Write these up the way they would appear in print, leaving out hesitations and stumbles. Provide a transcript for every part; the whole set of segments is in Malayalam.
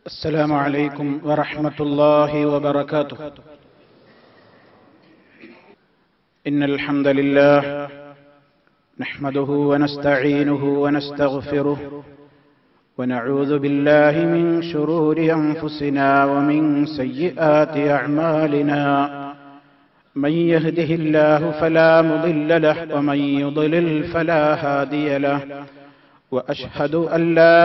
السلام عليكم ورحمة الله وبركاته. إن الحمد لله نحمده ونستعينه ونستغفره ونعوذ بالله من شرور أنفسنا ومن سيئات أعمالنا. من يهده الله فلا مضل له ومن يضلل فلا هادي له. وأشهد أن لا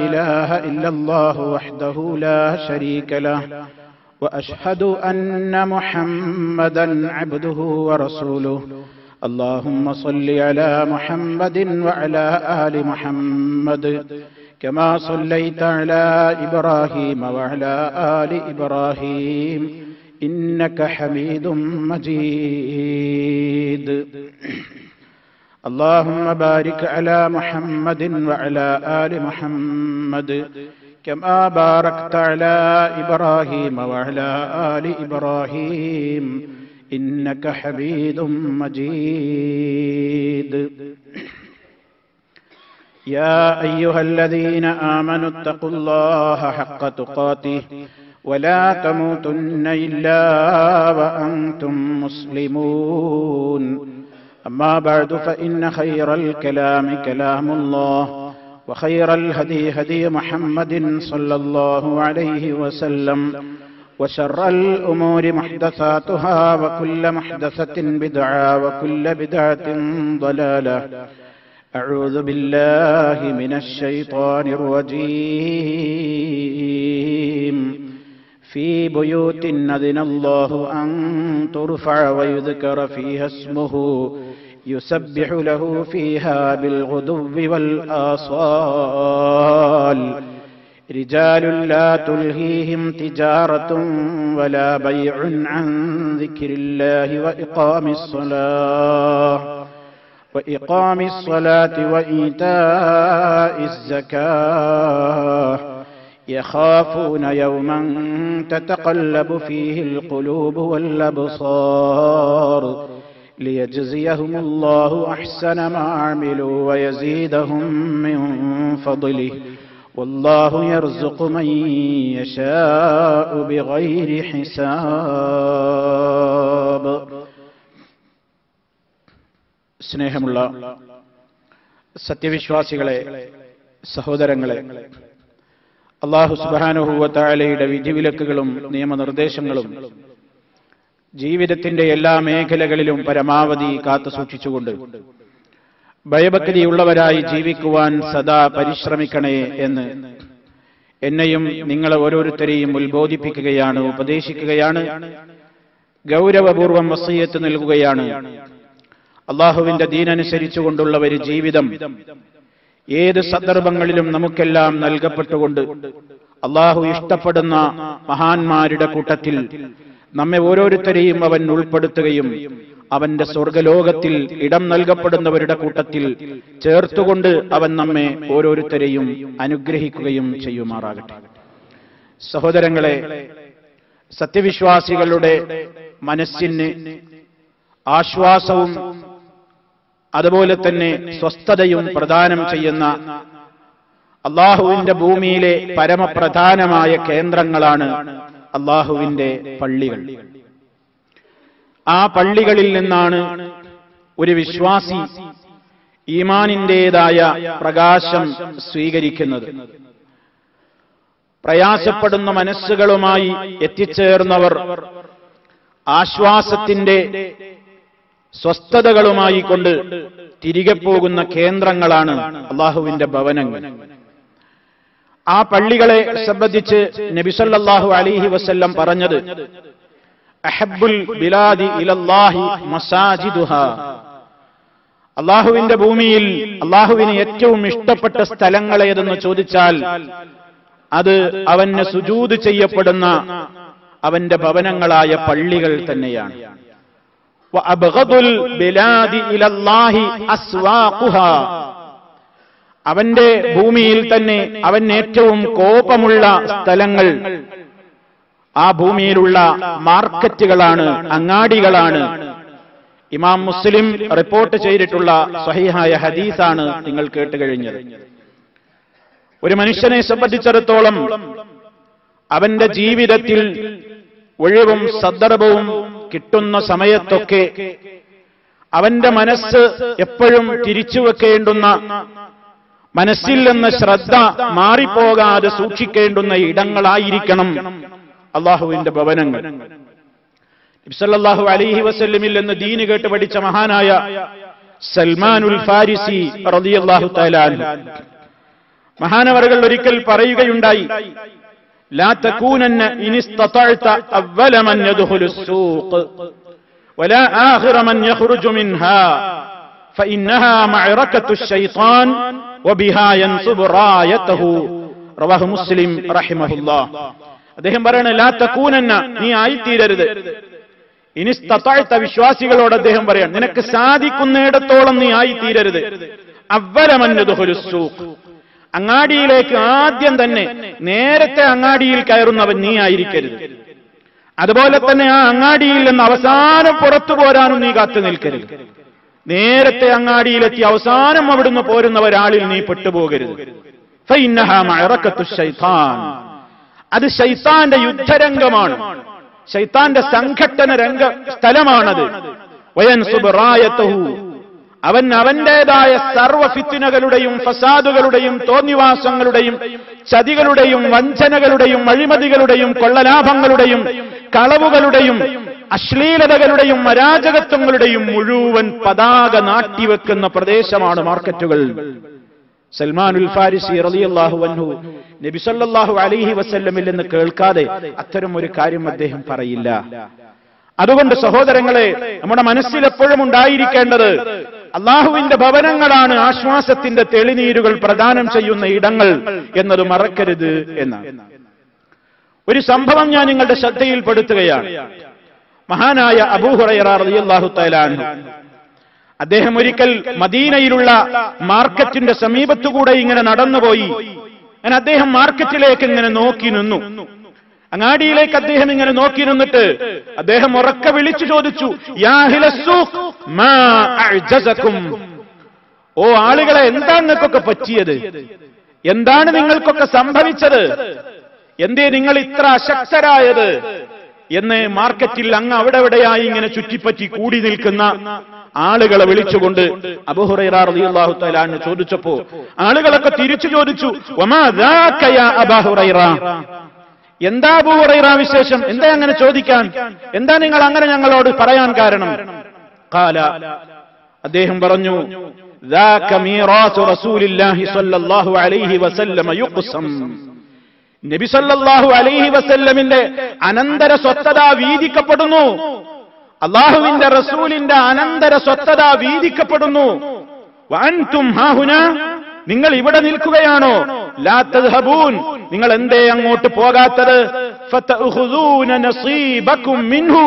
إله إلا الله وحده لا شريك له. وأشهد أن محمدا عبده ورسوله. اللهم صل على محمد وعلى آل محمد كما صليت على إبراهيم وعلى آل إبراهيم إنك حميد مجيد. اللهم بارك على محمد وعلى آل محمد كما باركت على إبراهيم وعلى آل إبراهيم إنك حميد مجيد. يا أيها الذين آمنوا اتقوا الله حق تقاته ولا تموتن إلا وأنتم مسلمون. أما بعد فإن خير الكلام كلام الله وخير الهدي هدي محمد صلى الله عليه وسلم وشر الأمور محدثاتها وكل محدثة بدعة وكل بدعة ضلالة. أعوذ بالله من الشيطان الرجيم. في بيوت أذن الله أن ترفع ويذكر فيها اسمه يسبح له فيها بالغدو والآصال. رجال لا تلهيهم تجارة ولا بيع عن ذكر الله وإقام الصلاة وإيتاء الزكاة. يخافون يوما تتقلب فيه القلوب والأبصار ليجزيهم الله أحسن ما عملوا ويزيدهم من فضله والله يرزق من يشاء بغير حساب. സ്നേഹമുള്ള സത്യവിശ്വാസികളെ, സഹോദരങ്ങളെ, അല്ലാഹു സുബ്ഹാനഹു വ തആലയുടെ വിധിവിലക്കുകളും നിയമനിർദ്ദേശങ്ങളും ജീവിതത്തിന്റെ എല്ലാ മേഖലകളിലും പരമാവധി കാത്തുസൂക്ഷിച്ചുകൊണ്ട് ഭയഭക്തിയുള്ളവരായി ജീവിക്കുവാൻ സദാ പരിശ്രമിക്കണേ എന്ന് എന്നെയും നിങ്ങളെ ഓരോരുത്തരെയും ഉത്ബോധിപ്പിക്കുകയാണ്, ഉപദേശിക്കുകയാണ്, ഗൗരവപൂർവം വസിയ്യത്ത് നൽകുകയാണ്. അല്ലാഹുവിന്റെ ദീനനുസരിച്ചുകൊണ്ടുള്ള ഒരു ജീവിതം ഏത് സന്ദർഭങ്ങളിലും നമുക്കെല്ലാം നൽകപ്പെട്ടുകൊണ്ട് അല്ലാഹു ഇഷ്ടപ്പെടുന്ന മഹാന്മാരുടെ കൂട്ടത്തിൽ നമ്മെ ഓരോരുത്തരെയും അവൻ ഉൾപ്പെടുത്തുകയും അവന്റെ സ്വർഗലോകത്തിൽ ഇടം നൽകപ്പെടുന്നവരുടെ കൂട്ടത്തിൽ ചേർത്തുകൊണ്ട് അവൻ നമ്മെ ഓരോരുത്തരെയും അനുഗ്രഹിക്കുകയും ചെയ്യുമാറാകട്ടെ. സഹോദരങ്ങളെ, സത്യവിശ്വാസികളുടെ മനസ്സിന് ആശ്വാസവും അതുപോലെ തന്നെ സ്വസ്ഥതയും പ്രദാനം ചെയ്യുന്ന അല്ലാഹുവിന്റെ ഭൂമിയിലെ പരമപ്രധാനമായ കേന്ദ്രങ്ങളാണ് അല്ലാഹുവിന്റെ പള്ളികൾ. ആ പള്ളികളിൽ നിന്നാണ് ഒരു വിശ്വാസി ഈമാനിന്റേതായ പ്രകാശം സ്വീകരിക്കുന്നത്. പ്രയാസപ്പെടുന്ന മനസ്സുകളുമായി എത്തിച്ചേർന്നവർ ആശ്വാസത്തിന്റെ സ്വസ്ഥതകളുമായി കൊണ്ട് തിരികെ പോകുന്ന കേന്ദ്രങ്ങളാണ് അല്ലാഹുവിന്റെ ഭവനങ്ങൾ. ആ പള്ളികളെ സംബന്ധിച്ച് നബി സല്ലല്ലാഹു അലൈഹി വസല്ലം പറഞ്ഞത്, അഹബ്ബുൽ ബിലാദി ഇലല്ലാഹി മസാജിദുഹാ. അല്ലാഹുവിന്റെ ഭൂമിയിൽ അല്ലാഹുവിന് ഏറ്റവും ഇഷ്ടപ്പെട്ട സ്ഥലങ്ങൾ ഏതെന്ന് ചോദിച്ചാൽ അത് അവന് സുജൂദ് ചെയ്യപ്പെടുന്ന അവന്റെ ഭവനങ്ങളായ പള്ളികൾ തന്നെയാണ്. വഅബ്ഗദുൽ ബിലാദി ഇലല്ലാഹി അസ്വാഖുഹാ. അവന്റെ ഭൂമിയിൽ തന്നെ അവൻ ഏറ്റവും കോപമുള്ള സ്ഥലങ്ങൾ ആ ഭൂമിയിലുള്ള മാർക്കറ്റുകളാണ്, അങ്ങാടികളാണ്. ഇമാം മുസ്ലിം റിപ്പോർട്ട് ചെയ്തിട്ടുള്ള സ്വഹീഹായ ഹദീസാണ് നിങ്ങൾ കേട്ടുകഴിഞ്ഞത്. ഒരു മനുഷ്യനെ സംബന്ധിച്ചിടത്തോളം അവന്റെ ജീവിതത്തിൽ ഒഴിവും സന്ദർഭവും കിട്ടുന്ന സമയത്തൊക്കെ അവന്റെ മനസ്സ് എപ്പോഴും തിരിച്ചുവെക്കേണ്ടുന്ന, മനസ്സിൽ നിന്ന് ശ്രദ്ധ മാറിപ്പോകാതെ സൂക്ഷിക്കേണ്ടുന്ന ഇടങ്ങളായിരിക്കണം അള്ളാഹുവിന്റെ ഭവനങ്ങൾ. നബി സല്ലല്ലാഹു അലൈഹി വസല്ലമിൽ നിന്ന് ദീന് കേട്ട് പഠിച്ച മഹാനായ സൽമാനുൽ ഫാരിസി റളിയല്ലാഹു തആല അൻഹു മഹാനവറുകൾ ഒരിക്കൽ പറയുകയുണ്ടായി, ലാ തകൂനന്ന ഇൻ ഇസ്തതഅത അവ്വല മൻ യദ്ഖുലു السوق വലാ ആഖിറ മൻ യഖ്റുജു മിൻഹാ ഫഇന്നഹാ മഅറകത്തു الشيطان വബിഹാ യൻസുബു റായതഹു. റവാഹു മുസ്ലിം റഹിമഹുല്ലാഹ്. അദ്ദേഹം പറയാണ്, ലാ തകൂനന്ന, നീ ആയിത്തീരരുത്. ഇൻ ഇസ്തതഅത, വിശ്വാസികളോട് അദ്ദേഹം പറയാണ്, നിനക്ക് സാധിക്കുന്നിടത്തോളം നീ ആയിത്തീരരുത്. അവ്വല മൻ യദ്ഖുലു السوق, അങ്ങാടിയിലേക്ക് ആദ്യം തന്നെ നേരത്തെ അങ്ങാടിയിൽ കയറുന്നവൻ നീ ആയിരിക്കരുത്. അതുപോലെ തന്നെ ആ അങ്ങാടിയിൽ നിന്ന് അവസാനം പുറത്തു പോരാനും നീ കാത്തു നിൽക്കരുത്. നേരത്തെ അങ്ങാടിയിലെത്തി അവസാനം അവിടുന്ന് പോരുന്ന ഒരാളിൽ നീ പെട്ടുപോകരുത്. ഫഇന്നഹാ മഅറകത്തു ശൈത്താൻ, അത് ശൈത്താന്റെ യുദ്ധരംഗമാണ്, ശൈത്താന്റെ സംഘട്ടന സ്ഥലമാണത്. വയൻസുബ് റായതഹു, അവൻ അവന്റേതായ സർവ്വ ഫിത്നകളുടെയും ഫസാദുകളുടെയും തോന്നിവാസങ്ങളുടെയും ചതികളുടെയും വഞ്ചനകളുടെയും അഴിമതികളുടെയും കൊള്ളലാഭങ്ങളുടെയും കളവുകളുടെയും അശ്ലീലതകളുടെയും അരാജകത്വങ്ങളുടെയും മുഴുവൻ പതാക നാട്ടിവെക്കുന്ന പ്രദേശമാണ് മാർക്കറ്റുകൾ. സൽമാനുൽ ഫാരിസി റളിയല്ലാഹു അൻഹു നബി സല്ലല്ലാഹു അലൈഹി വസല്ലമിൽ നിന്ന് കേൾക്കാതെ അത്തരം ഒരു കാര്യം അദ്ദേഹം പറയില്ല. അതുകൊണ്ട് സഹോദരങ്ങളെ, നമ്മുടെ മനസ്സിൽ എപ്പോഴും ഉണ്ടായിരിക്കേണ്ടത് അള്ളാഹുവിന്റെ ഭവനങ്ങളാണ് ആശ്വാസത്തിന്റെ തെളിനീരുകൾ പ്രദാനം ചെയ്യുന്ന ഇടങ്ങൾ എന്നത് മറക്കരുത് എന്നാണ്. ഒരു സംഭവം ഞാൻ നിങ്ങളുടെ ശ്രദ്ധയിൽപ്പെടുത്തുകയാണ്. മഹാനായ അബൂ ഹുറൈറ റളിയല്ലാഹു തആല അൻഹു, അദ്ദേഹം ഒരിക്കൽ മദീനയിലുള്ള മാർക്കറ്റിന്റെ സമീപത്തുകൂടെ ഇങ്ങനെ നടന്നുപോയി. അങ്ങനെ അദ്ദേഹം മാർക്കറ്റിലേക്ക് ഇങ്ങനെ നോക്കി നിന്നു. അങ്ങാടിയിലേക്ക് അദ്ദേഹം ഇങ്ങനെ നോക്കി നിന്നിട്ട് അദ്ദേഹം ഉറക്കെ വിളിച്ചു ചോദിച്ചു, യാ അഹ്ലസ്സൂഖ് മാ അഅ്ജസകും, ഓ ആളുകളെ, എന്താണ് നിങ്ങൾക്കൊക്കെ പറ്റിയത്? എന്താണ് നിങ്ങൾക്കൊക്കെ സംഭവിച്ചത്? എന്തേ നിങ്ങൾ ഇത്ര അശക്തരായത് എന്ന് മാർക്കറ്റിൽ അങ്ങ് അവിടെ എവിടെയായി ഇങ്ങനെ ചുറ്റിപ്പറ്റി കൂടി നിൽക്കുന്ന ആളുകളെ വിളിച്ചുകൊണ്ട് അബൂ ഹുറൈറ റളിയല്ലാഹു തആല അൻഹു ചോദിച്ചപ്പോ ആളുകളൊക്കെ തിരിച്ചു ചോദിച്ചു, വമാ ദാക യാ അബൂ ഹുറൈറ, എന്താ അബൂ ഹുറൈറ വിശേഷം? എന്താ അങ്ങനെ ചോദിക്കാൻ? എന്താ നിങ്ങൾ അങ്ങനെ ഞങ്ങളോട് പറയാൻ കാരണം? ഖാല, അദ്ദേഹം പറഞ്ഞു, ദാക മീറാസു റസൂലില്ലാഹി സ്വല്ലല്ലാഹു അലൈഹി വസല്ലം യുഖ്സം, നബി സല്ലല്ലാഹു അലൈഹി വസല്ലമിന്റെ അനന്തര സ്വത്തത വീതിക്കപ്പെടുന്നു. അല്ലാഹുവിന്റെ റസൂലിന്റെ അനന്തര സ്വത്തത വീതിക്കപ്പെടുന്നു. വഅൻതും ഹാഹുനാ, നിങ്ങൾ ഇവിടെ നിൽക്കുകയാണോ? ലാ തദ്ഹബൂൻ, നിങ്ങൾ എന്തേ അങ്ങോട്ട് പോകാത്തത്? ഫതഖുദൂന നസീബകും മിൻഹു,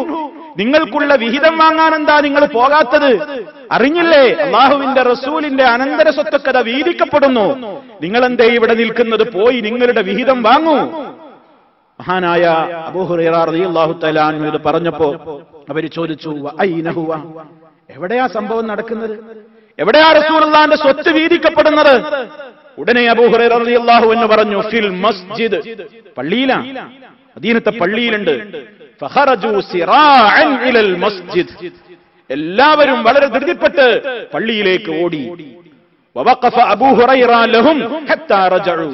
നിങ്ങൾക്കുള്ള വിഹിതം വാങ്ങാൻ എന്താ നിങ്ങൾ പോകാത്തത്? അറിഞ്ഞില്ലേ അല്ലാഹുവിന്റെ റസൂലിന്റെ അനന്തര സ്വത്തക്കത വീതിക്കപ്പെടുന്നു, നിങ്ങൾ എന്തേ ഇവിടെ നിൽക്കുന്നത്? പോയി നിങ്ങളുടെ വിഹിതം വാങ്ങൂ. മഹാനായ അബൂ ഹുറൈറ റളിയല്ലാഹു തആല അൻഹു ഇത് പറഞ്ഞപ്പോ അവര് ചോദിച്ചു, അയ്ന ഹുവ, എവിടെയാ സംഭവം നടക്കുന്നത്? എവിടെയാ റസൂലുള്ളാഹിന്റെ സ്വത്ത് വീതിക്കപ്പെടുന്നത്? ഉടനെ അബൂ ഹുറൈറ റളിയല്ലാഹു അൻഹു പറഞ്ഞു, ഫിൽ മസ്ജിദ്, പള്ളിയിലാണ്, മദീനത്തെ പള്ളിയിലുണ്ട്. ഫഖറജു സിറാഅൻ ഇലൽ മസ്ജിദ്, എല്ലാവരും വളരെ ധൃതിപ്പെട്ട് പള്ളിയിലേക്ക് ഓടി. വവഖഫ അബൂ ഹുറൈറ ലഹും ഹത്താ റജഉ,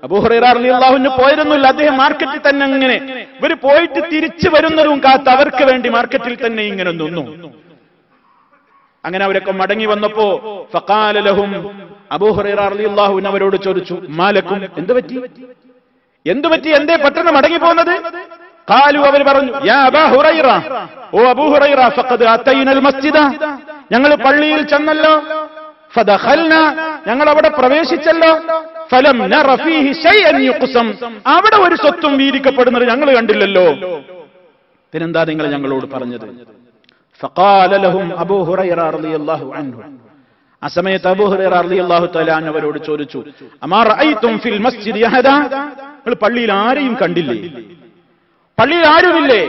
അബൂ ഹുറൈറ റളിയല്ലാഹു അൻഹു പോയിരുന്നില്ല, അദ്ദേഹം മാർക്കറ്റിൽ തന്നെ ഇങ്ങനെ ഇവർ പോയിട്ട് തിരിച്ചു വരുന്നതും കാത്ത് അവർക്ക് വേണ്ടി മാർക്കറ്റിൽ തന്നെ ഇങ്ങനെ നിന്നു. അങ്ങനെ അവരൊക്കെ മടങ്ങി വന്നപ്പോ ഫഖാല ലഹും, അബൂ ഹുറൈറ റളിയല്ലാഹു അൻഹു അവരോട് ചോദിച്ചു, മാലക്കും, എന്തു പറ്റി, എന്തേ പെട്ടെന്ന് മടങ്ങി പോകുന്നത്? ഖാലു, അവർ പറഞ്ഞു, യാ അബൂ ഹുറൈറ, ഓ അബൂ ഹുറൈറ, ഫഖദ് അതൈനൽ മസ്ജിദ, ഞങ്ങൾ പള്ളിയിൽ ചെന്നല്ലോ. ഫദഖൽന, ഞങ്ങൾ അവിടെ പ്രവേശിച്ചല്ലോ. ഫലം നറ ഫീഹി ശൈഅൻ യുഖ്സം, അവിടെ ഒരു സ്വത്തും വീതിക്കപ്പെടുന്നത് ഞങ്ങൾ കണ്ടില്ലല്ലോ. പിന്നെന്താ നിങ്ങൾ ഞങ്ങളോട് പറഞ്ഞത്? ഫഖാല ലഹും അബൂ ഹുറൈറ റളിയല്ലാഹു അൻഹു, ആ സമയത്ത് അബൂ ഹുറൈറ റളിയല്ലാഹു തആല അൻഹു അവരോട് ചോദിച്ചു, അമാ റഅയ്തും ഫിൽ മസ്ജിദി അഹദ, നിങ്ങൾ പള്ളിയിൽ ആരെയും കണ്ടില്ലേ? പള്ളിയിൽ ആരുമില്ലേ?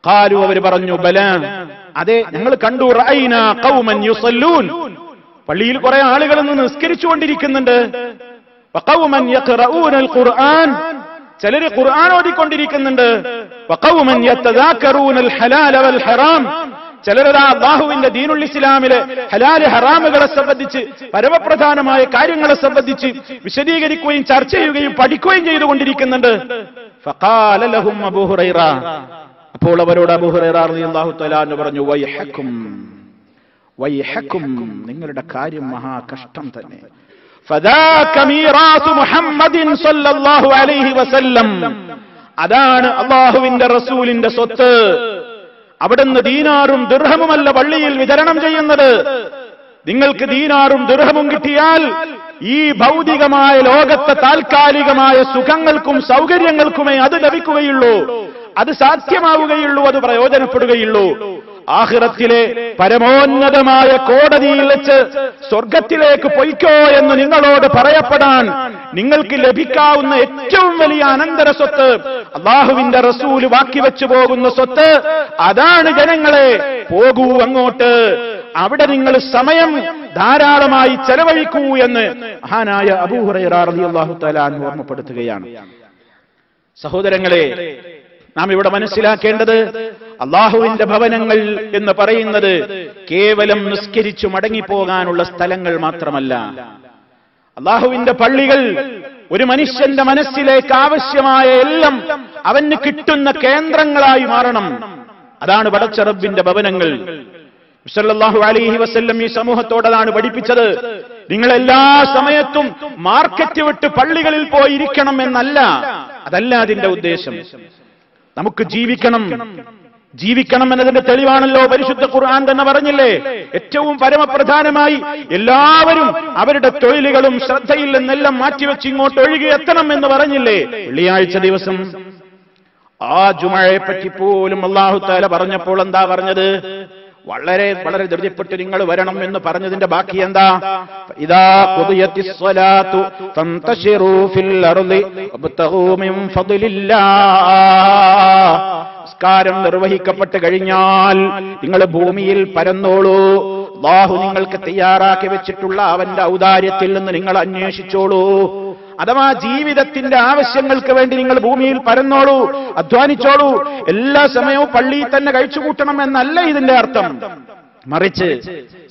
ഖാലു, അവർ പറഞ്ഞു, ബലാ, അതെ ഞങ്ങൾ കണ്ടു. റഅയ്നാ ഖൗമൻ യുസല്ലൂൻ, പള്ളിയിൽ കുറെ ആളുകൾ നിന്ന് നിസ്കരിച്ചുകൊണ്ടിരിക്കുന്നുണ്ട്. വഖൗമൻ യഖറഊനൽ ഖുർആൻ, ചിലര് ഖുർആൻ ഓതിക്കൊണ്ടിരിക്കുന്നുണ്ട്. വഖൗമൻ യതദാക്കറൂനൽ ഹലാല വൽ ഹറാം. ചിലരതാ അല്ലാഹുവിന്റെ ദീനുൽ ഇസ്ലാമിലെ ഹലാൽ ഹറാമുകളെ സംബന്ധിച്ച് പരമപ്രധാനമായ കാര്യങ്ങളെ സംബന്ധിച്ച് വിശദീകരിക്കുകയും ചർച്ച ചെയ്യുകയും പഠിക്കുകയും ചെയ്തുകൊണ്ടിരിക്കുന്നുണ്ട്. ഫഖാല ലഹും അബൂ ഹുറൈറ, അപ്പോൾ അവരോട് അബൂ ഹുറൈറ റളിയല്ലാഹു തആല അൻഹു പറഞ്ഞു, വൈഹക്കും വൈഹക്കും, നിങ്ങളുടെ കാര്യം മഹാ കഷ്ടം തന്നെ. ഫദാക മീറാസു മുഹമ്മദിൻ സ്വല്ലല്ലാഹു അലൈഹി വസല്ലം, അതാണ് അല്ലാഹുവിന്റെ റസൂലിന്റെ സ്വത്ത്. അവിടുന്ന് ദീനാറും ദിർഹമുമല്ല പള്ളിയിൽ വിതരണം ചെയ്യുന്നത്. നിങ്ങൾക്ക് ദീനാറും ദിർഹമും കിട്ടിയാൽ ഈ ഭൗതികമായ ലോകത്തെ താൽക്കാലികമായ സുഖങ്ങൾക്കും സൗകര്യങ്ങൾക്കുമേ അത് ലഭിക്കുകയുള്ളൂ, അത് സാധ്യമാവുകയുള്ളൂ, അത് പ്രയോജനപ്പെടുകയുള്ളൂ. ആഖിറത്തിലെ പരമോന്നതമായ കോടതിയിൽ വെച്ച് സ്വർഗത്തിലേക്ക് പൊയ്ക്കോ എന്ന് നിങ്ങളോട് പറയപ്പെടാൻ നിങ്ങൾക്ക് ലഭിക്കാവുന്ന ഏറ്റവും വലിയ അനന്തര സ്വത്ത്, അല്ലാഹുവിന്റെ റസൂല് ബാക്കി വെച്ചു പോകുന്ന സ്വത്ത്, അതാണ് ജനങ്ങളെ. പോകൂ അങ്ങോട്ട്, അവിടെ നിങ്ങൾ സമയം ധാരാളമായി ചെലവഴിക്കൂ എന്ന് മഹാനായ അബൂ ഹുറൈറ റളിയല്ലാഹു തആല അൻഹു ഓർമ്മപ്പെടുത്തുകയാണ്. സഹോദരങ്ങളെ, നാം ഇവിടെ മനസ്സിലാക്കേണ്ടത് അല്ലാഹുവിന്റെ ഭവനങ്ങൾ എന്ന് പറയുന്നത് കേവലം നിസ്കരിച്ചു മടങ്ങിപ്പോകാനുള്ള സ്ഥലങ്ങൾ മാത്രമല്ല. അല്ലാഹുവിന്റെ പള്ളികൾ ഒരു മനുഷ്യന്റെ മനസ്സിലേക്ക് ആവശ്യമായ എല്ലാം അവന് കിട്ടുന്ന കേന്ദ്രങ്ങളായി മാറണം. അതാണ് പടച്ച റബ്ബിന്റെ ഭവനങ്ങൾ. സല്ലല്ലാഹു അലൈഹി വസല്ലം ഈ സമൂഹത്തോടതാണ് പഠിപ്പിച്ചത്. നിങ്ങൾ എല്ലാ സമയത്തും മാർക്കറ്റ് വിട്ട് പള്ളികളിൽ പോയി ഇരിക്കണം എന്നല്ല. അതല്ല അതിന്റെ ഉദ്ദേശം. നമുക്ക് ജീവിക്കണം എന്നതിന്റെ തെളിവാണല്ലോ പരിശുദ്ധ ഖുർആൻ തന്നെ പറഞ്ഞില്ലേ. ഏറ്റവും പരമപ്രധാനമായി എല്ലാവരും അവരുടെ തൊഴിലുകളും ശ്രദ്ധയിൽ നിന്നെല്ലാം മാറ്റിവെച്ച് ഇങ്ങോട്ട് ഒഴുകി എത്തണം എന്ന് പറഞ്ഞില്ലേ. വെള്ളിയാഴ്ച ദിവസം ആ ജുമഅയെ പറ്റി പോലും അല്ലാഹു തആല പറഞ്ഞപ്പോൾ എന്താ പറഞ്ഞത്? വളരെ വളരെ ധൃതിപ്പെട്ട് നിങ്ങൾ വരണം എന്ന് പറഞ്ഞതിന്റെ ബാക്കി എന്താ? ഇദാ ഖുദിയത്തിസ് സ്വലാത്തു ഫന്തശിറൂ ഫിൽ അർളി വബ്തഗൂ മിൻ ഫദ്ലില്ലാഹ്. നിസ്കാരം നിർവഹിക്കപ്പെട്ട് കഴിഞ്ഞാൽ നിങ്ങൾ ഭൂമിയിൽ പരന്നോളൂ. അല്ലാഹു നിങ്ങൾക്ക് തയ്യാറാക്കി വെച്ചിട്ടുള്ള അവന്റെ ഔദാര്യത്തിൽ നിന്ന് നിങ്ങൾ അന്വേഷിച്ചോളൂ. അഥവാ ജീവിതത്തിന്റെ ആവശ്യങ്ങൾക്ക് വേണ്ടി നിങ്ങൾ ഭൂമിയിൽ പരന്നോളൂ, അധ്വാനിച്ചോളൂ. എല്ലാ സമയവും പള്ളിയിൽ തന്നെ കഴിച്ചുകൂട്ടണം എന്നല്ല ഇതിന്റെ അർത്ഥം. മറിച്ച്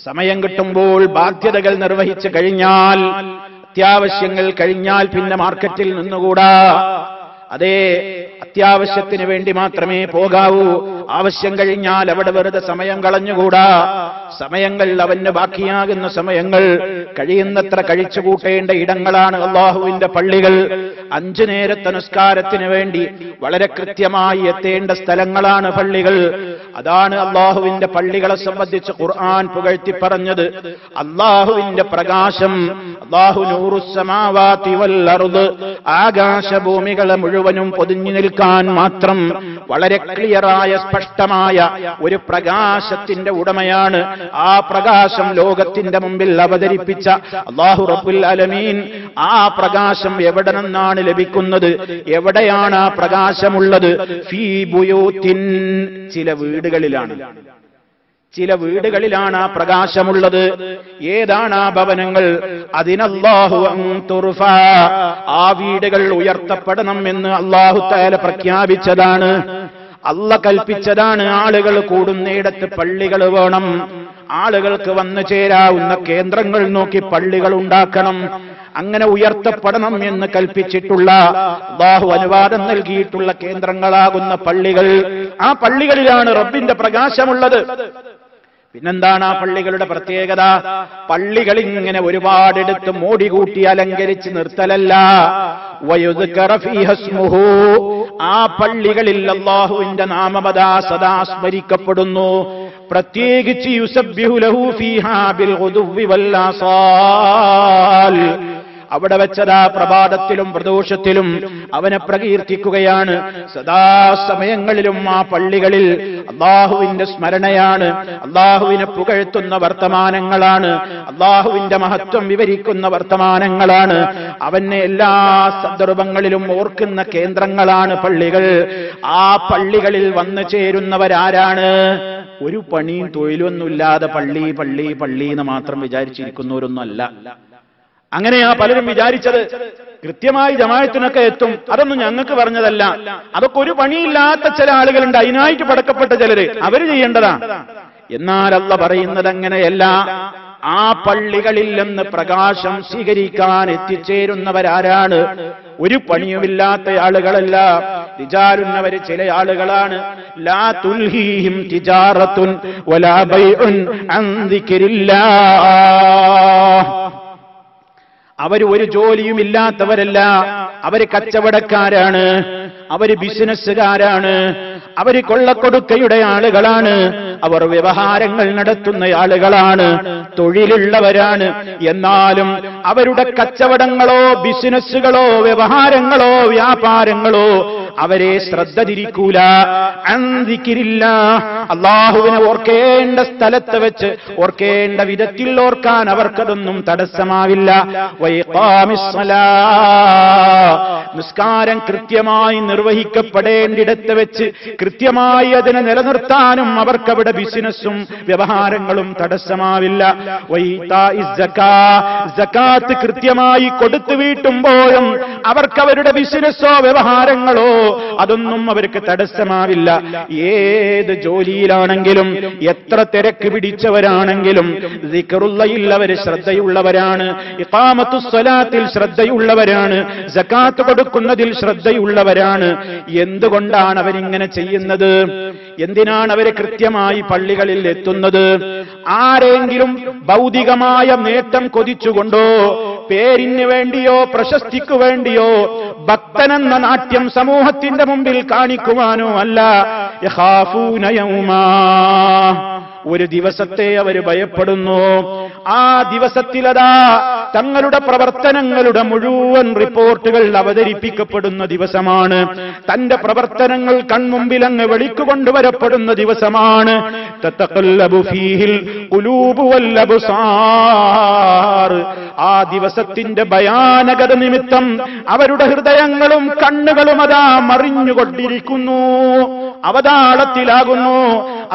സമയം കിട്ടുമ്പോൾ ബാധ്യതകൾ നിർവഹിച്ചു കഴിഞ്ഞാൽ, അത്യാവശ്യങ്ങൾ കഴിഞ്ഞാൽ പിന്നെ മാർക്കറ്റിൽ നിന്നുകൂടാ. അതേ, അത്യാവശ്യത്തിന് വേണ്ടി മാത്രമേ പോകാവൂ. ആവശ്യം കഴിഞ്ഞാൽ അവിടെ വെറുതെ സമയം കളഞ്ഞുകൂടാ. സമയങ്ങൾ അവന് ബാക്കിയാകുന്ന സമയങ്ങൾ കഴിയുന്നത്ര കഴിച്ചുകൂട്ടേണ്ട ഇടങ്ങളാണ് അല്ലാഹുവിന്റെ പള്ളികൾ. 5 നേരത്തെ നിസ്കാരത്തിന് വേണ്ടി വളരെ കൃത്യമായി എത്തേണ്ട സ്ഥലങ്ങളാണ് പള്ളികൾ. അതാണ് അല്ലാഹുവിന്റെ പള്ളികളെ സംബന്ധിച്ച് ഖുർആൻ പുകഴ്ത്തി പറഞ്ഞത്. അല്ലാഹുവിന്റെ പ്രകാശം, അല്ലാഹു നൂറുസ് സമാവാതി വൽ അർദ്, ആകാശഭൂമികളെ മുഴുവനും പൊതിഞ്ഞു നിൽക്കാൻ മാത്രം വളരെ ക്ലിയറായ സ്പഷ്ടമായ ഒരു പ്രകാശത്തിന്റെ ഉടമയാണ്. ആ പ്രകാശം ലോകത്തിന്റെ മുമ്പിൽ അവതരിപ്പിച്ച അല്ലാഹു റബ്ബുൽ ആലമീൻ. ആ പ്രകാശം എവിടെ നിന്നാണ് ലഭിക്കുന്നത്? എവിടെയാണ് ആ പ്രകാശമുള്ളത്? ഫീ ബുയൂത്തിൻ, ചില വീടുകളിലാണ് ആ പ്രകാശമുള്ളത്. ഏതാണ് ആ ഭവനങ്ങൾ? അതിനല്ലാഹു അൻ തുർഫ, ആ വീടുകൾ ഉയർത്തപ്പെടണം എന്ന് അല്ലാഹു തആല പ്രഖ്യാപിച്ചതാണ്. അല്ല കൽപ്പിച്ചതാണ്. ആളുകൾ കൂടുന്നിടത്ത് പള്ളികൾ വേണം. ആളുകൾക്ക് വന്നു ചേരാവുന്ന കേന്ദ്രങ്ങൾ നോക്കി പള്ളികൾ ഉണ്ടാക്കണം. അങ്ങനെ ഉയർത്തപ്പെടണം എന്ന് കൽപ്പിച്ചിട്ടുള്ള, അല്ലാഹു അനുവാദം നൽകിയിട്ടുള്ള കേന്ദ്രങ്ങളാകുന്ന പള്ളികൾ, ആ പള്ളികളിലാണ് റബ്ബിന്റെ പ്രകാശമുള്ളത്. പിന്നെന്താണ് ആ പള്ളികളുടെ പ്രത്യേകത? പള്ളികൾ ഇങ്ങനെ ഒരുപാടെടുത്ത് മോടികൂട്ടി അലങ്കരിച്ച് നിർത്തലല്ല. വയുദ്കറ ഫീഹ ഇസ്മുഹു, ആ പള്ളികളിൽ അല്ലാഹുവിന്റെ നാമമതാ സദാ സ്മരിക്കപ്പെടുന്നു. പ്രത്യേകിച്ച് യുസബ്ബിഹു ലഹു ഫീഹാ ബിൽ ഗുദുവ്വി വൽ ആസാൽ, അവിടെ വെച്ചതാ പ്രഭാതത്തിലും പ്രദോഷത്തിലും അവനെ പ്രകീർത്തിക്കുകയാണ്. സദാസമയങ്ങളിലും ആ പള്ളികളിൽ അല്ലാഹുവിന്റെ സ്മരണയാണ്, അല്ലാഹുവിനെ പുകഴ്ത്തുന്ന വർത്തമാനങ്ങളാണ്, അല്ലാഹുവിന്റെ മഹത്വം വിവരിക്കുന്ന വർത്തമാനങ്ങളാണ്. അവനെ എല്ലാ സന്ദർഭങ്ങളിലും ഓർക്കുന്ന കേന്ദ്രങ്ങളാണ് പള്ളികൾ. ആ പള്ളികളിൽ വന്നു ചേരുന്നവരാരാണ്? ഒരു പണിയും തൊഴിലൊന്നുമില്ലാതെ പള്ളി പള്ളി പള്ളി എന്ന് മാത്രം വിചാരിച്ചിരിക്കുന്നവരൊന്നും അല്ല. അങ്ങനെയാ പലരും വിചാരിച്ചത്. കൃത്യമായി ജമാഅത്തിനൊക്കെ എത്തും, അതൊന്നും ഞങ്ങൾക്ക് പറഞ്ഞതല്ല. അതൊക്കെ ഒരു പണിയില്ലാത്ത ചില ആളുകളുണ്ട്, അതിനായിട്ട് പടക്കപ്പെട്ട ചിലര്, അവര് ചെയ്യേണ്ടതാ. എന്നാൽ അല്ലാഹു പറയുന്നത് അങ്ങനെയല്ല. ആ പള്ളികളിൽ നിന്ന് പ്രകാശം സ്വീകരിക്കാൻ എത്തിച്ചേരുന്നവരാരാണ്? ഒരു പണിയുമില്ലാത്ത ആളുകളല്ല. റിജാലുന്നവര് ചില ആളുകളാണ്. ലാ തുൽഹീഹിം തിജാറത്തുൻ വലാ ബൈഉൻ അൻ ദിക്രില്ലാഹ്. അവർ ഒരു ജോലിയും ഇല്ലാത്തവരല്ല, അവര് കച്ചവടക്കാരാണ്, അവര് ബിസിനസ്സുകാരാണ്, അവര് കൊള്ളക്കൊടുക്കയുടെ ആളുകളാണ്, അവർ വ്യവഹാരങ്ങൾ നടത്തുന്ന ആളുകളാണ്, തൊഴിലുള്ളവരാണ്. എന്നാലും അവരുടെ കച്ചവടങ്ങളോ ബിസിനസ്സുകളോ വ്യവഹാരങ്ങളോ വ്യാപാരങ്ങളോ അവരെ ശ്രദ്ധ തിരിക്കൂല. അന്തിക്കിരില്ല, അല്ലാഹുവിനെ ഓർക്കേണ്ട സ്ഥലത്ത് വെച്ച് ഓർക്കേണ്ട വിധത്തിൽ ഓർക്കാൻ അവർക്കതൊന്നും തടസ്സമാവില്ല. നിസ്കാരം കൃത്യമായി നിർവഹിക്കപ്പെടേണ്ടിടത്ത് വെച്ച് കൃത്യമായി അതിനെ നിലനിർത്താനും അവർക്കവിടെ ബിസിനസ്സും വ്യവഹാരങ്ങളും തടസ്സമാവില്ല. സകാത്ത് കൃത്യമായി കൊടുത്തു വീട്ടുമ്പോഴും അവർക്കവരുടെ ബിസിനസ്സോ വ്യവഹാരങ്ങളോ അതൊന്നും അവർക്ക് തടസ്സമാവില്ല. ഏത് ജോലിയിലാണെങ്കിലും എത്ര തിരക്ക് പിടിച്ചവരാണെങ്കിലും ദിക്റുള്ളയിൽ അവർ ശ്രദ്ധയുള്ളവരാണ്, ഇഖാമത്തുസ് സ്വലാത്തിൽ ശ്രദ്ധയുള്ളവരാണ്, സകാത്ത് കൊടുക്കുന്നതിൽ ശ്രദ്ധയുള്ളവരാണ്. എന്തുകൊണ്ടാണ് അവരിങ്ങനെ ചെയ്യുന്നത്? എന്തിനാണ് അവര് കൃത്യമായി പള്ളികളിൽ എത്തുന്നത്? ആരെങ്കിലും ഭൗതികമായ നേട്ടം കൊതിച്ചുകൊണ്ടോ പേരിന് വേണ്ടിയോ പ്രശസ്തിക്കു വേണ്ടിയോ ഭക്തനെന്ന നാട്യം സമൂഹത്തിന്റെ മുമ്പിൽ കാണിക്കുവാനോ അല്ല. യഖാഫൂന യൗമാ, ഒരു ദിവസത്തെ അവര് ഭയപ്പെടുന്നു. ആ ദിവസത്തിലതാ തങ്ങളുടെ പ്രവർത്തനങ്ങളുടെ മുഴുവൻ റിപ്പോർട്ടുകൾ അവതരിപ്പിക്കപ്പെടുന്ന ദിവസമാണ്. തന്റെ പ്രവർത്തനങ്ങൾ കൺമുമ്പിൽ അങ്ങ് വെളിക്കൊണ്ടുവരപ്പെടുന്ന ദിവസമാണ്. തതഖല്ലബു ഫീഹിൽ ഖുലൂബു വൽ അബ്സാർ. ആ ദിവസത്തിന്റെ ഭയാനകത നിമിത്തം അവരുടെ ഹൃദയങ്ങളും കണ്ണുകളും അതാ മറിഞ്ഞുകൊണ്ടിരിക്കുന്നു, അവതാളത്തിലാകുന്നു.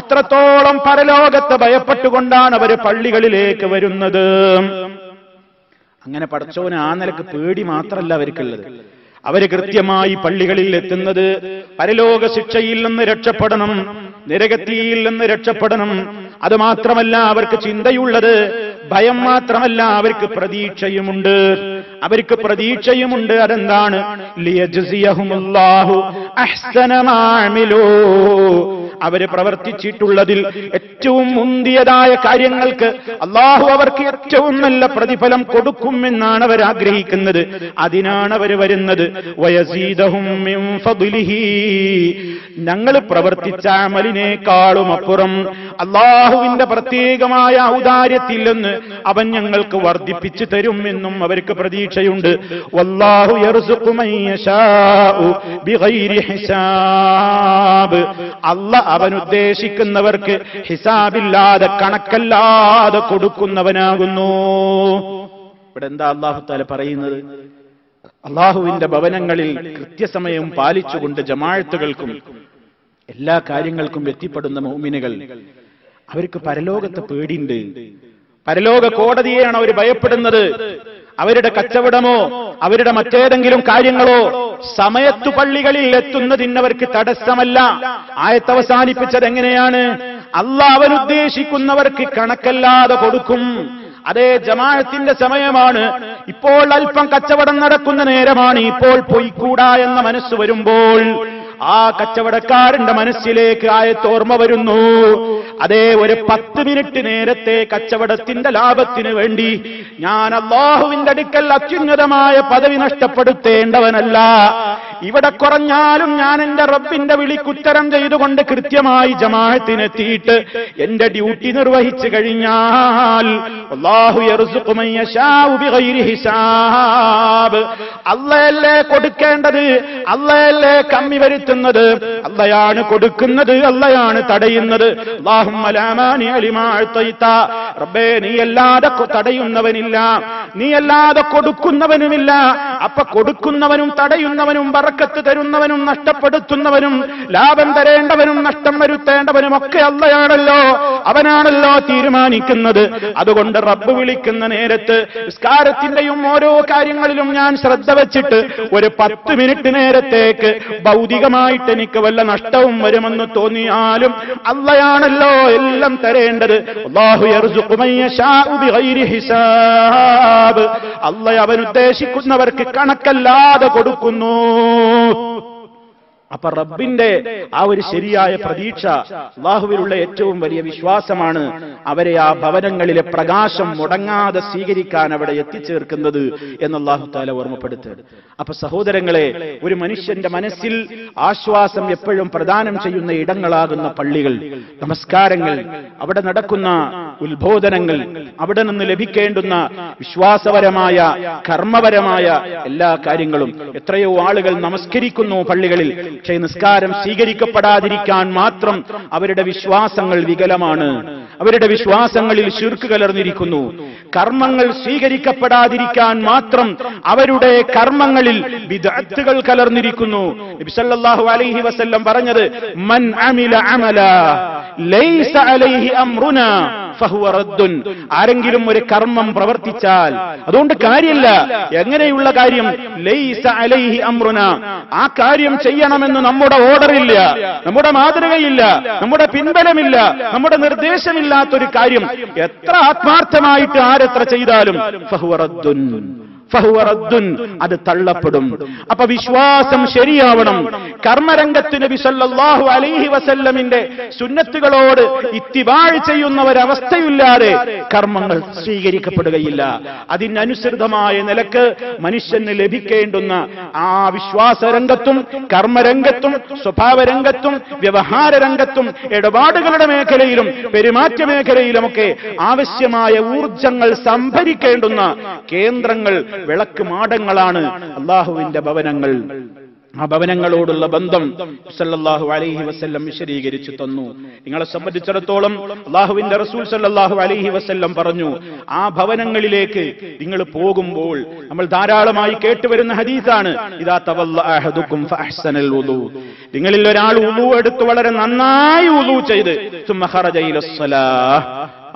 അത്രത്തോളം പരലോകത്തെ ഭയപ്പെട്ടുകൊണ്ടാണ് അവർ പള്ളികളിലേക്ക് വരുന്നത്. അങ്ങനെ പടച്ചോന് ആ നിലക്ക് പേടി മാത്രമല്ല അവർക്കുള്ളത്. അവര് കൃത്യമായി പള്ളികളിൽ എത്തുന്നത് പരലോക ശിക്ഷയിൽ നിന്ന് രക്ഷപ്പെടണം, നരകത്തിയിൽ നിന്ന് രക്ഷപ്പെടണം. അതുമാത്രമല്ല അവർക്ക് ചിന്തയുള്ളത്, ഭയം മാത്രമല്ല അവർക്ക് പ്രതീക്ഷയുമുണ്ട്. അവർക്ക് പ്രതീക്ഷയുമുണ്ട്. അതെന്താണ്? ലിയജ്സിയഹുമുല്ലാഹു അഹ്സന മാ അമിലൂ. അവര് പ്രവർത്തിച്ചിട്ടുള്ളതിൽ ഏറ്റവും മുന്തിയതായ കാര്യങ്ങൾക്ക് അല്ലാഹു അവർക്ക് ഏറ്റവും നല്ല പ്രതിഫലം കൊടുക്കുമെന്നാണ് അവർ ആഗ്രഹിക്കുന്നത്. അതിനാണ് അവർ വരുന്നത്. വയസീദഹും മിൻ ഫദ്ലിഹി. ഞങ്ങൾ പ്രവർത്തിച്ച അമലിനേക്കാളും അപ്പുറം അല്ലാഹുവിന്റെ പ്രത്യേകമായ ഔദാര്യത്തിൽ നിന്ന് അവൻ ഞങ്ങൾക്ക് വർദ്ധിപ്പിച്ചു തരും എന്നും അവർക്ക് പ്രതീക്ഷയുണ്ട്. വല്ലാഹു യർസുഖു മൻ യശാഉ ബിഗൈരി ഹിസാബ്. അല്ലാഹ് അവൻ ഉദ്ദേശിക്കുന്നവർക്ക് ഹിസാബില്ലാതെ കണക്കല്ലാതെ കൊടുക്കുന്നവനാകുന്നു. ഇവിടെ എന്താ അല്ലാഹു തആല പറയുന്നത്? അല്ലാഹുവിന്റെ ഭവനങ്ങളിൽ കൃത്യസമയം പാലിച്ചുകൊണ്ട് ജമാഅത്തുകൾക്കും എല്ലാ കാര്യങ്ങൾക്കും എത്തിപ്പെടുന്ന മുഅ്മിനുകൾ അവർക്ക് പരലോകത്തെ പേടിയുണ്ട്. പരലോക കോടതിയെയാണ് അവർ ഭയപ്പെടുന്നത്. അവരുടെ കച്ചവടമോ അവരുടെ മറ്റേതെങ്കിലും കാര്യങ്ങളോ സമയത്തു പള്ളികളിൽ എത്തുന്നതിനവർക്ക് തടസ്സമല്ല. ആയത്ത് അവസാനിപ്പിച്ചത് എങ്ങനെയാണ്? അല്ലാഹ് അവൻ ഉദ്ദേശിക്കുന്നവർക്ക് കണക്കല്ലാതെ കൊടുക്കും. അതേ ജമാഅത്തിന്റെ സമയമാണ്, ഇപ്പോൾ അല്പം കച്ചവടം നടക്കുന്ന നേരമാണ്, ഇപ്പോൾ പൊയ്ക്കൂടാ എന്ന മനസ്സ് വരുമ്പോൾ ആ കച്ചവടക്കാരന്റെ മനസ്സിലേക്ക് ആയത്ത് ഓർമ്മ വരുന്നു. അതേ ഒരു 10 മിനിറ്റ് നേരത്തെ കച്ചവടത്തിന്റെ ലാഭത്തിന് വേണ്ടി ഞാൻ അല്ലാഹുവിന്റെ അടുക്കൽ അത്യുന്നതമായ പദവി നഷ്ടപ്പെടുത്തേണ്ടവനല്ല. ഇവിടെ കുറഞ്ഞാലും ഞാൻ എന്റെ റബ്ബിന്റെ വിളിക്കുത്തരം ചെയ്തുകൊണ്ട് കൃത്യമായി ജമാഅത്തിനെത്തിയിട്ട് എന്റെ ഡ്യൂട്ടി നിർവഹിച്ചു കഴിഞ്ഞാൽ അല്ലാഹു യർസുഖു മൻ യശാഉ ബിഗൈരി ഹിസാബ്. അല്ലാഹല്ലേ കൊടുക്കേണ്ടത്, അല്ലാഹല്ലേ കമ്മി വരുത്തുന്നത്, അല്ലാഹയാണ് കൊടുക്കുന്നത്, അല്ലാഹയാണ് തടയുന്നത്. അല്ലാഹുമ്മ ലാ മാനിഅ ലിമാ അഅതൈത. റബ്ബേ നീ അല്ലാതെ തടയുന്നവനില്ല. നീയല്ലാതെ കൊടുക്കുന്നവനുമില്ല. അപ്പൊ കൊടുക്കുന്നവനും തടയുന്നവനും ബറക്കത്ത് തരുന്നവനും നഷ്ടപ്പെടുത്തുന്നവനും ലാഭം തരേണ്ടവനും നഷ്ടം വരുത്തേണ്ടവനും ഒക്കെ അല്ലാഹയാണല്ലോ. അവനാണല്ലോ തീരുമാനിക്കുന്നത്. അതുകൊണ്ട് റബ്ബ് വിളിക്കുന്ന നേരത്ത് നിസ്കാരത്തിന്റെയും ഓരോ കാര്യങ്ങളിലും ഞാൻ ശ്രദ്ധ വെച്ചിട്ട് ഒരു 10 മിനിറ്റ് നേരത്തേക്ക് ഭൗതികമായിട്ട് എനിക്ക് വല്ല നഷ്ടവും വരുമെന്ന് തോന്നിയാലും അല്ലാഹയാണല്ലോ എല്ലാം തരേണ്ടത്. അല്ലാഹു യർസുഖു മൻ യശാഉ ബിഗൈരി ഹിസാബ്. അല്ലാഹ് അവൻ ഉദ്ദേശിക്കുന്നവർക്ക് കണക്കല്ലാതെ കൊടുക്കുന്നു. അപ്പൊ റബ്ബിന്റെ ആ ഒരു ശരിയായ പ്രതീക്ഷ, അല്ലാഹുവിലുള്ള ഏറ്റവും വലിയ വിശ്വാസമാണ് അവരെ ആ ഭവനങ്ങളിലെ പ്രകാശം മുടങ്ങാതെ സ്വീകരിക്കാൻ അവിടെ എത്തിച്ചേർക്കുന്നത് എന്ന് അല്ലാഹു തആല ഓർമ്മപ്പെടുത്തുക. അപ്പൊ സഹോദരങ്ങളെ, ഒരു മനുഷ്യന്റെ മനസ്സിൽ ആശ്വാസം എപ്പോഴും പ്രദാനം ചെയ്യുന്ന ഇടങ്ങളാകുന്ന പള്ളികൾ, നമസ്കാരങ്ങൾ, അവിടെ നടക്കുന്ന ഉത്ബോധനങ്ങൾ, അവിടെ നിന്ന് ലഭിക്കേണ്ടുന്ന വിശ്വാസപരമായ കർമ്മപരമായ എല്ലാ കാര്യങ്ങളും. എത്രയോ ആളുകൾ നമസ്കരിക്കുന്നു പള്ളികളിൽ, പക്ഷേ നിസ്കാരം സ്വീകരിക്കപ്പെടാതിരിക്കാൻ മാത്രം അവരുടെ വിശ്വാസങ്ങൾ വികലമാണ്. അവരുടെ വിശ്വാസങ്ങളിൽ ശിർക്ക് കലർന്നിരിക്കുന്നു. കർമ്മങ്ങൾ സ്വീകരിക്കപ്പെടാതിരിക്കാൻ മാത്രം അവരുടെ കർമ്മങ്ങളിൽ ബിദ്അത്തുകൾ കലർന്നിരിക്കുന്നു. നബി സല്ലല്ലാഹു അലൈഹി വസല്ലം പറഞ്ഞത്, മൻ അമില അമല ലൈസ അലൈഹി അംറുനാ ഫഹുവ റദ്ദുൻ. ആരെങ്കിലും ഒരു കർമ്മം പ്രവർത്തിച്ചാൽ, അതുകൊണ്ട് കാര്യമില്ല, എങ്ങനെയുള്ള കാര്യം, ലൈസ അലൈഹി അംറുനാ, ആ കാര്യം ചെയ്യണമെന്ന് നമ്മുടെ ഓർഡറില്ല, നമ്മുടെ മാതൃകയില്ല, നമ്മുടെ പിൻബലമില്ല, നമ്മുടെ നിർദ്ദേശമില്ലാത്തൊരു കാര്യം എത്ര ആത്മാർത്ഥമായിട്ട് ആരെത്ര ചെയ്താലും ഫഹുവ റദ്ദുൻ, അത് തള്ളപ്പെടും. അപ്പൊ വിശ്വാസം ശരിയാവണം. കർമ്മരംഗത്ത് നബി സല്ലല്ലാഹു അലൈഹി വസല്ലമിന്റെ സുന്നത്തുകളോട് ഇത്തിബാഅ് ചെയ്യുന്ന ഒരവസ്ഥയില്ലാതെ കർമ്മങ്ങൾ സ്വീകരിക്കപ്പെടുകയില്ല. അതിനനുസൃതമായ നിലക്ക് മനുഷ്യന് ലഭിക്കേണ്ടുന്ന ആ വിശ്വാസരംഗത്തും കർമ്മരംഗത്തും സ്വഭാവരംഗത്തും വ്യവഹാര രംഗത്തും ഇടപാടുകളുടെ മേഖലയിലും പെരുമാറ്റ മേഖലയിലുമൊക്കെ ആവശ്യമായ ഊർജങ്ങൾ സംഭരിക്കേണ്ടുന്ന കേന്ദ്രങ്ങൾ, വിളക്ക് മാടങ്ങളാണ് അല്ലാഹുവിന്റെ ഭവനങ്ങൾ. ആ ഭവനങ്ങളോടുള്ള ബന്ധം സല്ലല്ലാഹു അലൈഹി വസല്ലം വിശദീകരിച്ചു തന്നു. നിങ്ങളെ സംബന്ധിച്ചിടത്തോളം അല്ലാഹുവിന്റെ റസൂൽ സല്ലല്ലാഹു അലൈഹി വസല്ലം പറഞ്ഞു, ആ ഭവനങ്ങളിലേക്ക് നിങ്ങൾ പോകുമ്പോൾ, നമ്മൾ ധാരാളമായി കേട്ടുവരുന്ന ഹദീസാണ്, ഇദാ തവല്ല അഹദുക്കും ഫഅഹ്സനൽ വുളു, നിങ്ങളിൽ ഒരാൾ വുളു എടുത്ത് വളരെ നന്നായി വുളു ചെയ്ത് സുമ്മ ഖറജ ഇലസ്സലാഹ്,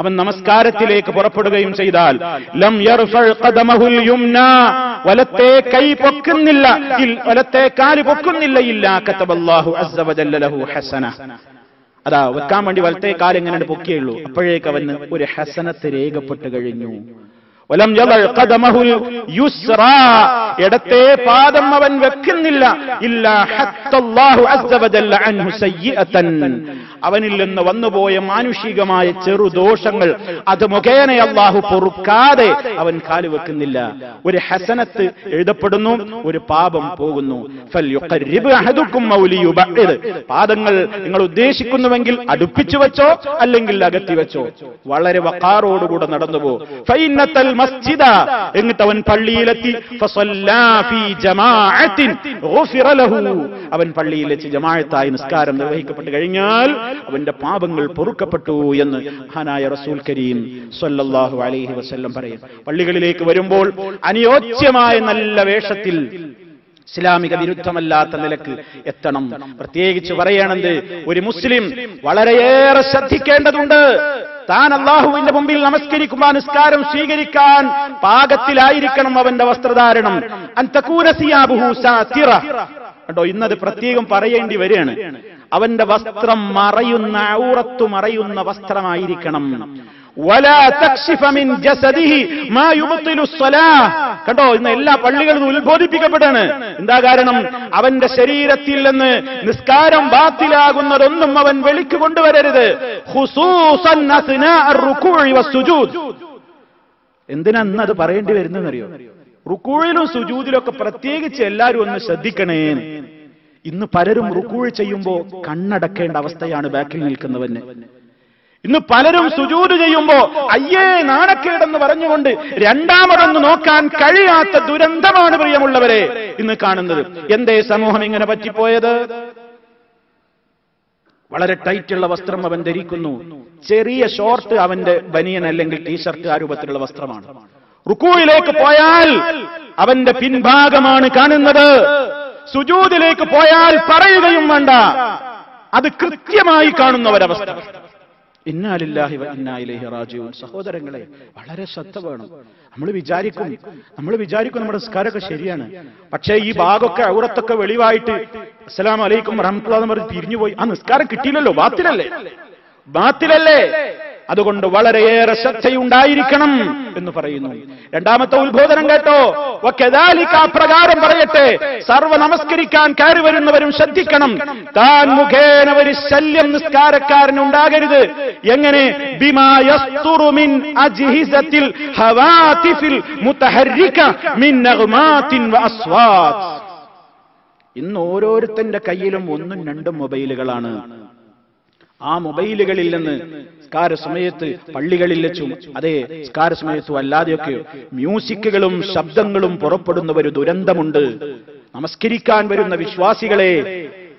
അവൻ നമസ്കാരത്തിലേക്ക് പുറപ്പെടുകയും ചെയ്താൽ, ലം യർഫഅ ഖദമഹുൽ യുംനാ, വലത്തെ കൈ പൊക്കുന്നില്ല, വലത്തെ കാല് പൊക്കുന്നില്ല, ഇല്ലാ കതബല്ലാഹു അസ്സ വജല്ല ലഹു ഹസന. അതാ വെക്കാൻ വേണ്ടി വലത്തെ കാല് എങ്ങനെ പൊക്കിയുള്ളൂ, അപ്പോഴേക്ക് അവന് ഒരു ഹസനത്ത് രേഖപ്പെട്ട് കഴിഞ്ഞു. വലം യദഅ ഖദമഹുൽ യുസ്റാ, ഇടത്തെ പാദം അവൻ വെക്കുന്നില്ല, ഇല്ലാ ഹത്തല്ലാഹു അസ്സ വജല്ല അൻഹു സയ്യിഅതൻ, അവനിൽ നിന്ന് വന്നുപോയ മാനുഷികമായ ചെറുദോഷങ്ങൾ അത് മുഖേന അല്ലാഹു പൊറുക്കാതെ അവൻ കാല് വെക്കുന്നില്ല. ഒരു ഹസനത്ത് എഴുതപ്പെടുന്നു, ഒരു പാപം പോകുന്നു. ഫൽയുഖർരിബ് അഹദുക്കും മൗലിയുബഇദ്, പാദങ്ങൾ നിങ്ങൾ ഉദ്ദേശിക്കുന്നുവെങ്കിൽ അടുപ്പിച്ചു വെച്ചോ, അല്ലെങ്കിൽ അകത്തി വെച്ചോ, വളരെ വഖാറോടുകൂടെ നടന്നുപോ. ഫൈനത്തൽ മസ്ജിദ, എന്നിട്ട് അവൻ പള്ളിയിലെത്തി, ഫസല്ലാ ഫീ ജമാഅത്തിൻ ഗുഫിറ ലഹു, അവൻ പള്ളിയിൽ വെച്ച് ജമാഅത്തായി നിസ്കാരം നിർവഹിക്കപ്പെട്ടു കഴിഞ്ഞാൽ അവന്റെ പാപങ്ങൾ പൊറുക്കപ്പെട്ടു എന്ന് മഹാനായ റസൂൽ കരീം സ്വല്ലല്ലാഹു അലൈഹി വസല്ലം പറയും. പള്ളികളിലേക്ക് വരുമ്പോൾ അനുയോജ്യമായ നല്ല വേഷത്തിൽ, ഇസ്ലാമിക വിരുദ്ധമല്ലാത്ത നിലക്ക് എത്തണം. പ്രത്യേകിച്ച് പറയണത്, ഒരു മുസ്ലിം വളരെയേറെ ശ്രദ്ധിക്കേണ്ടതുണ്ട്. താൻ അല്ലാഹുവിന്റെ മുമ്പിൽ നമസ്കരിക്കുമ്പോൾ നിസ്കാരം സ്വീകരിക്കാൻ പാകത്തിലായിരിക്കണം അവന്റെ വസ്ത്രധാരണം. അൻ തകൂന സിയാബുഹു സാതിറ, കേട്ടോ, ഇന്നത് പ്രത്യേകം പറയേണ്ടി വരികയാണ്. അവന്റെ വസ്ത്രം മറയുന്ന, ഔറത്ത് മറയുന്ന വസ്ത്രമായിരിക്കണം. വലാ തക്ഷിഫ മിൻ ജസദിഹി മാ യുബ്തിലു സ്വലാഹ്, കണ്ടോ, ഇന്ന് എല്ലാ പള്ളികളിലും ഉത്ബോധിപ്പിക്കപ്പെടാണ്. എന്താ കാരണം? അവന്റെ ശരീരത്തിൽ നിന്ന് നിസ്കാരം ബാത്തിലാകുന്നതൊന്നും അവൻ വെളിക്ക് കൊണ്ടുവരരുത്. ഖുസൂസൻ അസ്നാ അർറുകൂഇ വസ്സുജൂദ്. എന്തിനാ ഇന്നത് പറയേണ്ടി വരുന്നതെന്നറിയോ? റുക്കൂഴിലും സുജൂദിലൊക്കെ പ്രത്യേകിച്ച് എല്ലാവരും ഒന്ന് ശ്രദ്ധിക്കണേ. ഇന്ന് പലരും റുക്കൂഴ് ചെയ്യുമ്പോൾ കണ്ണടക്കേണ്ട അവസ്ഥയാണ് ബാക്കിൽ നിൽക്കുന്നവന്. ഇന്ന് പലരും സുജൂദ് ചെയ്യുമ്പോ അയ്യേ നാണക്കേടെന്ന് പറഞ്ഞുകൊണ്ട് രണ്ടാമതൊന്ന് നോക്കാൻ കഴിയാത്ത ദുരന്തമാണ് പ്രിയമുള്ളവരെ ഇന്ന് കാണുന്നത്. എന്തേ സമൂഹം ഇങ്ങനെ പറ്റിപ്പോയത്? വളരെ ടൈറ്റുള്ള വസ്ത്രം അവൻ ധരിക്കുന്നു, ചെറിയ ഷോർട്ട് അവന്റെ ബനിയൻ അല്ലെങ്കിൽ ടീഷർട്ട് ആ രൂപത്തിലുള്ള വസ്ത്രമാണ്. റുക്കൂയിലേക്ക് പോയാൽ അവന്റെ പിൻഭാഗമാണ് കാണുന്നത്. സുജൂദിലേക്ക് പോയാൽ പറയുകയും വേണ്ട, അത് കൃത്യമായി കാണുന്ന ഒരവസ്ഥ. ഇന്നാ ലില്ലാഹി വ ഇന്നാ ഇലൈഹി റാജിഊൻ. സഹോദരങ്ങളെ, വളരെ ശ്രദ്ധ വേണം. നമ്മൾ വിചാരിക്കും നമ്മുടെ നിസ്കാരമൊക്കെ ശരിയാണ്, പക്ഷേ ഈ ഭാഗമൊക്കെ ഔറത്തൊക്കെ വെളിവായിട്ട് അസ്സലാമു അലൈക്കും വറഹ്മത്തുള്ളാഹി എന്ന് പറഞ്ഞ് പിരിഞ്ഞുപോയി. ആ നിസ്കാരം കിട്ടിയില്ലല്ലോ, ബാത്തിലല്ലേ. അതുകൊണ്ട് വളരെയേറെ ശ്രദ്ധയുണ്ടായിരിക്കണം എന്ന് പറയുന്നു. രണ്ടാമത്തെ ഉത്ബോധനം കേട്ടോ, വകദാലിക, അപ്രകാരം പറയട്ടെ, സർവ്വ നമസ്കരിക്കാൻ കയറി വരുന്നവരും ശ്രദ്ധിക്കണം, താൻ മുഖേന ഒരു ശല്യം നിസ്കാരക്കാരന് ഉണ്ടാകരുത്. എങ്ങനെ? ബിമാ യസ്തുറു മിൻ അജ്ഹിസത്തിൽ ഹവാതിഫിൽ മുതഹർരിക മിൻ നഗ്മാതിൻ വ അസ്വാത്. ഇന്ന് ഓരോരുത്തന്റെ കയ്യിലും 1ഉം 2ഉം മൊബൈലുകളാണ്. ആ മൊബൈലുകളിൽ നിന്ന് സ്കാര സമയത്ത് പള്ളികളിൽ വെച്ചും സ്കാര സമയത്തും അല്ലാതെയൊക്കെ മ്യൂസിക്കുകളും ശബ്ദങ്ങളും പുറപ്പെടുന്ന ഒരു ദുരന്തമുണ്ട്. നമസ്കരിക്കാൻ വരുന്ന വിശ്വാസികളെ,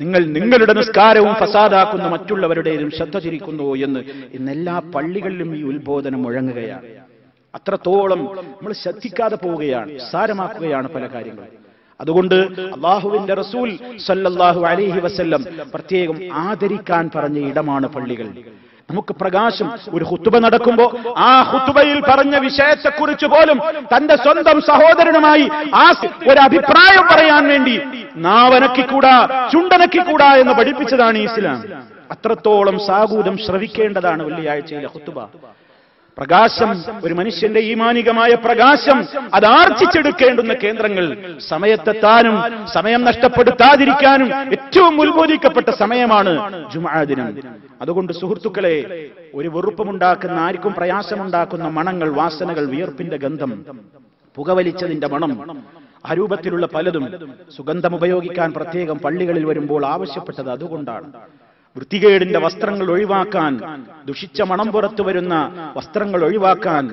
നിങ്ങൾ നിങ്ങളുടെ നിസ്കാരവും ഫസാദാക്കുന്ന മറ്റുള്ളവരുടെയും ശ്രദ്ധ തിരിക്കുന്നു എന്ന് ഇന്നെല്ലാ പള്ളികളിലും ഈ ഉത്ബോധനം മുഴങ്ങുകയാണ്. അത്രത്തോളം നമ്മൾ ശ്രദ്ധിക്കാതെ പോവുകയാണ്, സാരമാക്കുകയാണ് പല കാര്യങ്ങളും. അതുകൊണ്ട് അല്ലാഹുവിന്റെ റസൂൽ സല്ലല്ലാഹു അലൈഹി വസല്ലം പ്രത്യേകം ആദരിക്കാൻ പറഞ്ഞ ഇടമാണ് പള്ളികൾ. നമുക്ക് പ്രകാശം, ഒരു ഖുതുബ നടക്കുമ്പോൾ ആ ഖുതുബയിൽ പറഞ്ഞ വിഷയത്തെക്കുറിച്ച് പോലും തന്റെ സ്വന്തം സഹോദരനുമായി ഒരു അഭിപ്രായം പറയാൻ വേണ്ടി നാവനക്കിക്കൂടാ, ചുണ്ടനക്കിക്കൂടാ എന്ന് പഠിപ്പിച്ചതാണ് ഇസ്ലാം. അത്രത്തോളം സാഗൂതം ശ്രവിക്കേണ്ടതാണ് വെള്ളിയാഴ്ചയിലെ ഖുതുബ. പ്രകാശം, ഒരു മനുഷ്യന്റെ ഈമാനികമായ പ്രകാശം, അത് ആർജിച്ചെടുക്കേണ്ടുന്ന കേന്ദ്രങ്ങൾ. സമയത്തെത്താനും സമയം നഷ്ടപ്പെടുത്താതിരിക്കാനും ഏറ്റവും ഉത്ബോധിക്കപ്പെട്ട സമയമാണ് ജുമുഅ ദിനം. അതുകൊണ്ട് സുഹൃത്തുക്കളെ, ഒരു വെറുപ്പമുണ്ടാക്കുന്ന, ആർക്കും പ്രയാസമുണ്ടാക്കുന്ന മണങ്ങൾ, വാസനകൾ, വിയർപ്പിന്റെ ഗന്ധം, പുകവലിച്ചതിന്റെ മണം, ആ രൂപത്തിലുള്ള പലതും സുഗന്ധം ഉപയോഗിക്കാൻ പ്രത്യേകം പള്ളികളിൽ വരുമ്പോൾ ആവശ്യപ്പെട്ടത് അതുകൊണ്ടാണ്. വൃത്തികേടിന്റെ വസ്ത്രങ്ങൾ ഒഴിവാക്കാൻ, ദുഷിച്ച മണം പുറത്തു വരുന്ന വസ്ത്രങ്ങൾ ഒഴിവാക്കാൻ,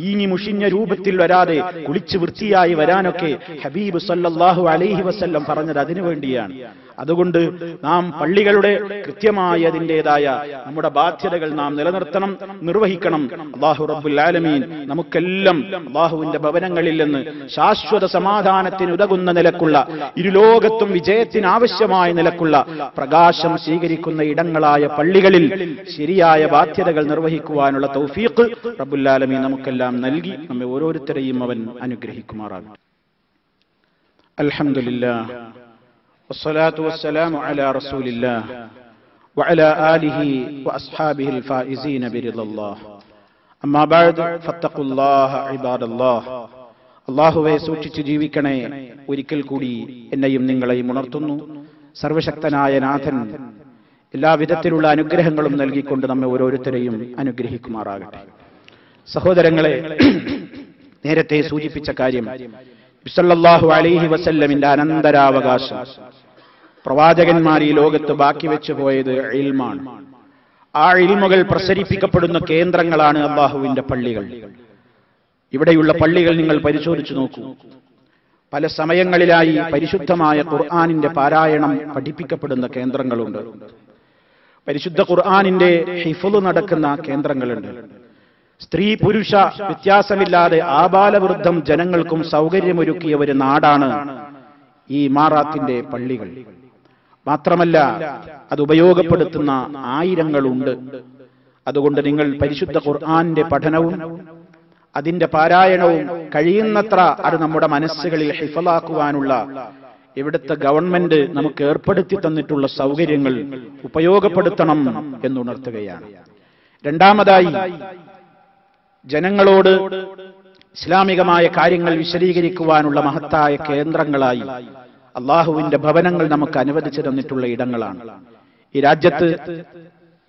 ഈങ്ങി മുഷിഞ്ഞ രൂപത്തിൽ വരാതെ കുളിച്ച് വൃത്തിയായി വരാനൊക്കെ ഹബീബ് സല്ലല്ലാഹു അലൈഹി വസല്ലം പറഞ്ഞത് അതിനു വേണ്ടിയാണ്. അതുകൊണ്ട് നാം പള്ളികളുടെ കൃത്യമായ അതിൻ്റെതായ നമ്മുടെ ബാധ്യതകൾ നാം നിലനിർത്തണം, നിർവഹിക്കണം. അല്ലാഹു റബ്ബുൽ ആലമീൻ നമുക്കെല്ലാം അല്ലാഹുവിന്റെ ഭവനങ്ങളിൽ നിന്ന് ശാശ്വത സമാധാനത്തിന് ഉതകുന്ന നിലക്കുള്ള, ഇരുലോകത്തും വിജയത്തിന് ആവശ്യമായ നിലക്കുള്ള പ്രകാശം സ്വീകരിക്കുന്ന ഇടങ്ങളായ പള്ളികളിൽ ശരിയായ ബാധ്യതകൾ നിർവഹിക്കുവാനുള്ള തൗഫീഖ് റബ്ബുൽ ആലമീൻ നമുക്കെല്ലാം നൽകി നമ്മെ ഓരോരുത്തരെയും അവൻ അനുഗ്രഹിക്കുമാറാകട്ടെ. അൽഹംദുലില്ലാഹ് والصلاة والسلام على رسول الله وعلى آله وأصحابه الفائزين برضا الله أما بعد فاتقوا الله عباد الله. അല്ലാഹുവേ, സൂക്ഷിച്ച് ജീവിക്കണേ. ഒരിക്കൽ കൂടി എന്നെയും നിങ്ങളെയും ഉണർത്തുന്നു. സർവശക്തനായ നാഥൻ എല്ലാവിധത്തിലുള്ള അനുഗ്രഹങ്ങളും നൽകിക്കൊണ്ട് നമ്മെ ഓരോരുത്തരെയും അനുഗ്രഹിക്കുമാറാകട്ടെ. സഹോദരങ്ങളെ, നേരത്തെ സൂചിപ്പിച്ച കാര്യം, സല്ലല്ലാഹു അലൈഹി വസല്ലമിന്റെ അനന്തരാവകാശം, പ്രവാചകന്മാർ ഈ ലോകത്ത് ബാക്കി വെച്ചു പോയത് ഇൽമാണ്. ആ ഇൽമുകൾ പ്രസരിപ്പിക്കപ്പെടുന്ന കേന്ദ്രങ്ങളാണ് അല്ലാഹുവിന്റെ പള്ളികൾ. ഇവിടെയുള്ള പള്ളികൾ നിങ്ങൾ പരിശോധിച്ചു നോക്കൂ. പല സമയങ്ങളിലായി പരിശുദ്ധമായ ഖുർആനിന്റെ പാരായണം പഠിപ്പിക്കപ്പെടുന്ന കേന്ദ്രങ്ങളുണ്ട്. പരിശുദ്ധ ഖുർആനിന്റെ ഹിഫ്ള് നടക്കുന്ന കേന്ദ്രങ്ങളുണ്ട്. സ്ത്രീ പുരുഷ വ്യത്യാസമില്ലാതെ ആബാലവൃദ്ധം ജനങ്ങൾക്കും സൗകര്യമൊരുക്കിയ ഒരു നാടാണ് ഈ ഇമാറാത്തിന്റെ പള്ളികൾ. മാത്രമല്ല, അത് ഉപയോഗപ്പെടുത്തുന്ന ആയിരങ്ങളുണ്ട്. അതുകൊണ്ട് നിങ്ങൾ പരിശുദ്ധ ഖുർആനിന്റെ പഠനവും അതിന്റെ പാരായണവും കഴിയുന്നത്ര അത് നമ്മുടെ മനസ്സുകളിൽ ഹിഫ്ളാക്കുവാനുള്ള ഇവിടുത്തെ ഗവൺമെന്റ് നമുക്ക് ഏർപ്പെടുത്തി തന്നിട്ടുള്ള സൗകര്യങ്ങൾ ഉപയോഗപ്പെടുത്തണം എന്നുണർത്തുകയാണ്. രണ്ടാമതായി, ജനങ്ങളോട് ഇസ്ലാമികമായ കാര്യങ്ങൾ വിശദീകരിക്കുവാനുള്ള മഹത്തായ കേന്ദ്രങ്ങളായി അള്ളാഹുവിന്റെ ഭവനങ്ങൾ നമുക്ക് അനുവദിച്ചു തന്നിട്ടുള്ള ഇടങ്ങളാണ്. ഈ രാജ്യത്ത്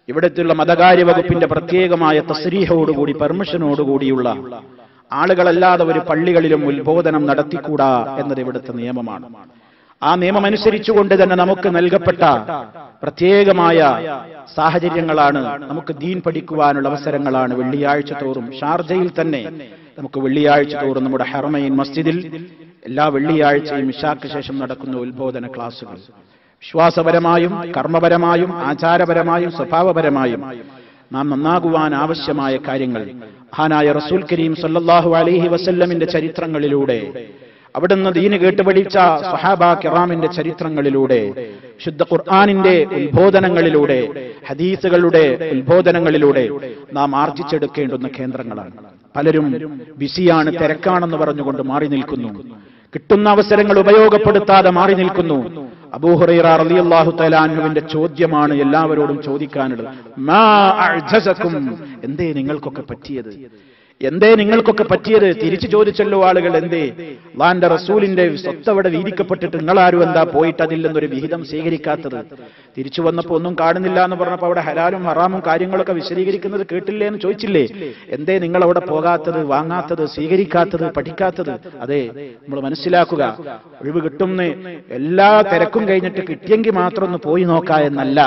ഇവിടത്തുള്ള മതകാര്യ വകുപ്പിന്റെ പ്രത്യേകമായ തസ്രീഹോടുകൂടി, പെർമിഷനോടുകൂടിയുള്ള ആളുകളല്ലാതെ ഒരു പള്ളികളിലും ഉത്ബോധനം നടത്തിക്കൂടാ എന്നത് ഇവിടുത്തെ നിയമമാണ്. ആ നിയമമനുസരിച്ചുകൊണ്ട് തന്നെ നമുക്ക് നൽകപ്പെട്ട പ്രത്യേകമായ സാഹചര്യങ്ങളാണ്, നമുക്ക് ദീൻ പഠിക്കുവാനുള്ള അവസരങ്ങളാണ്. വെള്ളിയാഴ്ച തോറും ഷാർജയിൽ തന്നെ നമുക്ക് വെള്ളിയാഴ്ച തോറും നമ്മുടെ ഹറമൈൻ മസ്ജിദിൽ എല്ലാ വെള്ളിയാഴ്ചയും ഇശാക്ക് ശേഷം നടക്കുന്ന ഉത്ബോധന ക്ലാസുകൾ വിശ്വാസപരമായും കർമ്മപരമായും ആചാരപരമായും സ്വഭാവപരമായും നാം നന്നാകുവാൻ ആവശ്യമായ കാര്യങ്ങൾ മഹാനായ റസൂൽ കരീം സല്ലല്ലാഹു അലൈഹി വസല്ലമിന്റെ ചരിത്രങ്ങളിലൂടെ, അവിടുന്ന് ദീന് കേട്ടുപഠിച്ച സ്വഹാബാ കിറാമിന്റെ ചരിത്രങ്ങളിലൂടെ, ശുദ്ധ ഖുർആനിന്റെ ഉത്ബോധനങ്ങളിലൂടെ, ഹദീസുകളുടെ ഉത്ബോധനങ്ങളിലൂടെ നാം ആർജിച്ചെടുക്കേണ്ടുന്ന കേന്ദ്രങ്ങളാണ്. പലരും ബിസിയാണ്, തിരക്കാണെന്ന് പറഞ്ഞുകൊണ്ട് മാറി നിൽക്കുന്നു. കിട്ടുന്ന അവസരങ്ങൾ ഉപയോഗപ്പെടുത്താതെ മാറി നിൽക്കുന്നു. അബൂ ഹുറൈറ റളിയല്ലാഹു തആല അൻഹുവിന്റെ ചോദ്യമാണ് എല്ലാവരോടും ചോദിക്കാനുള്ളത്. മാ അഅ്ജസകും, എന്തേ നിങ്ങൾക്കൊക്കെ പറ്റിയത്? എന്തേ നിങ്ങൾക്കൊക്കെ പറ്റിയത്? തിരിച്ചു ചോദിച്ചല്ലോ ആളുകൾ, എന്തേ അല്ലാഹുവിന്റെ റസൂലിന്റെ സ്വത്ത് അവിടെ വീതിക്കപ്പെട്ടിട്ട് നിങ്ങളാരും എന്താ പോയിട്ട് അതിൽ നിന്നൊരു വിഹിതം സ്വീകരിക്കാത്തത്? തിരിച്ചു വന്നപ്പോ ഒന്നും കാണുന്നില്ല എന്ന് പറഞ്ഞപ്പോ അവിടെ ഹലാലും ഹറാമും കാര്യങ്ങളൊക്കെ വിശദീകരിക്കുന്നത് കേട്ടില്ലേ എന്ന് ചോദിച്ചില്ലേ? എന്തേ നിങ്ങൾ അവിടെ പോകാത്തത്, വാങ്ങാത്തത്, സ്വീകരിക്കാത്തത്, പഠിക്കാത്തത്? അതെ, നമ്മൾ മനസ്സിലാക്കുക, ഒഴിവ് കിട്ടുന്ന എല്ലാ തിരക്കും കഴിഞ്ഞിട്ട് കിട്ടിയെങ്കിൽ മാത്രം ഒന്ന് പോയി നോക്കാ എന്നല്ല.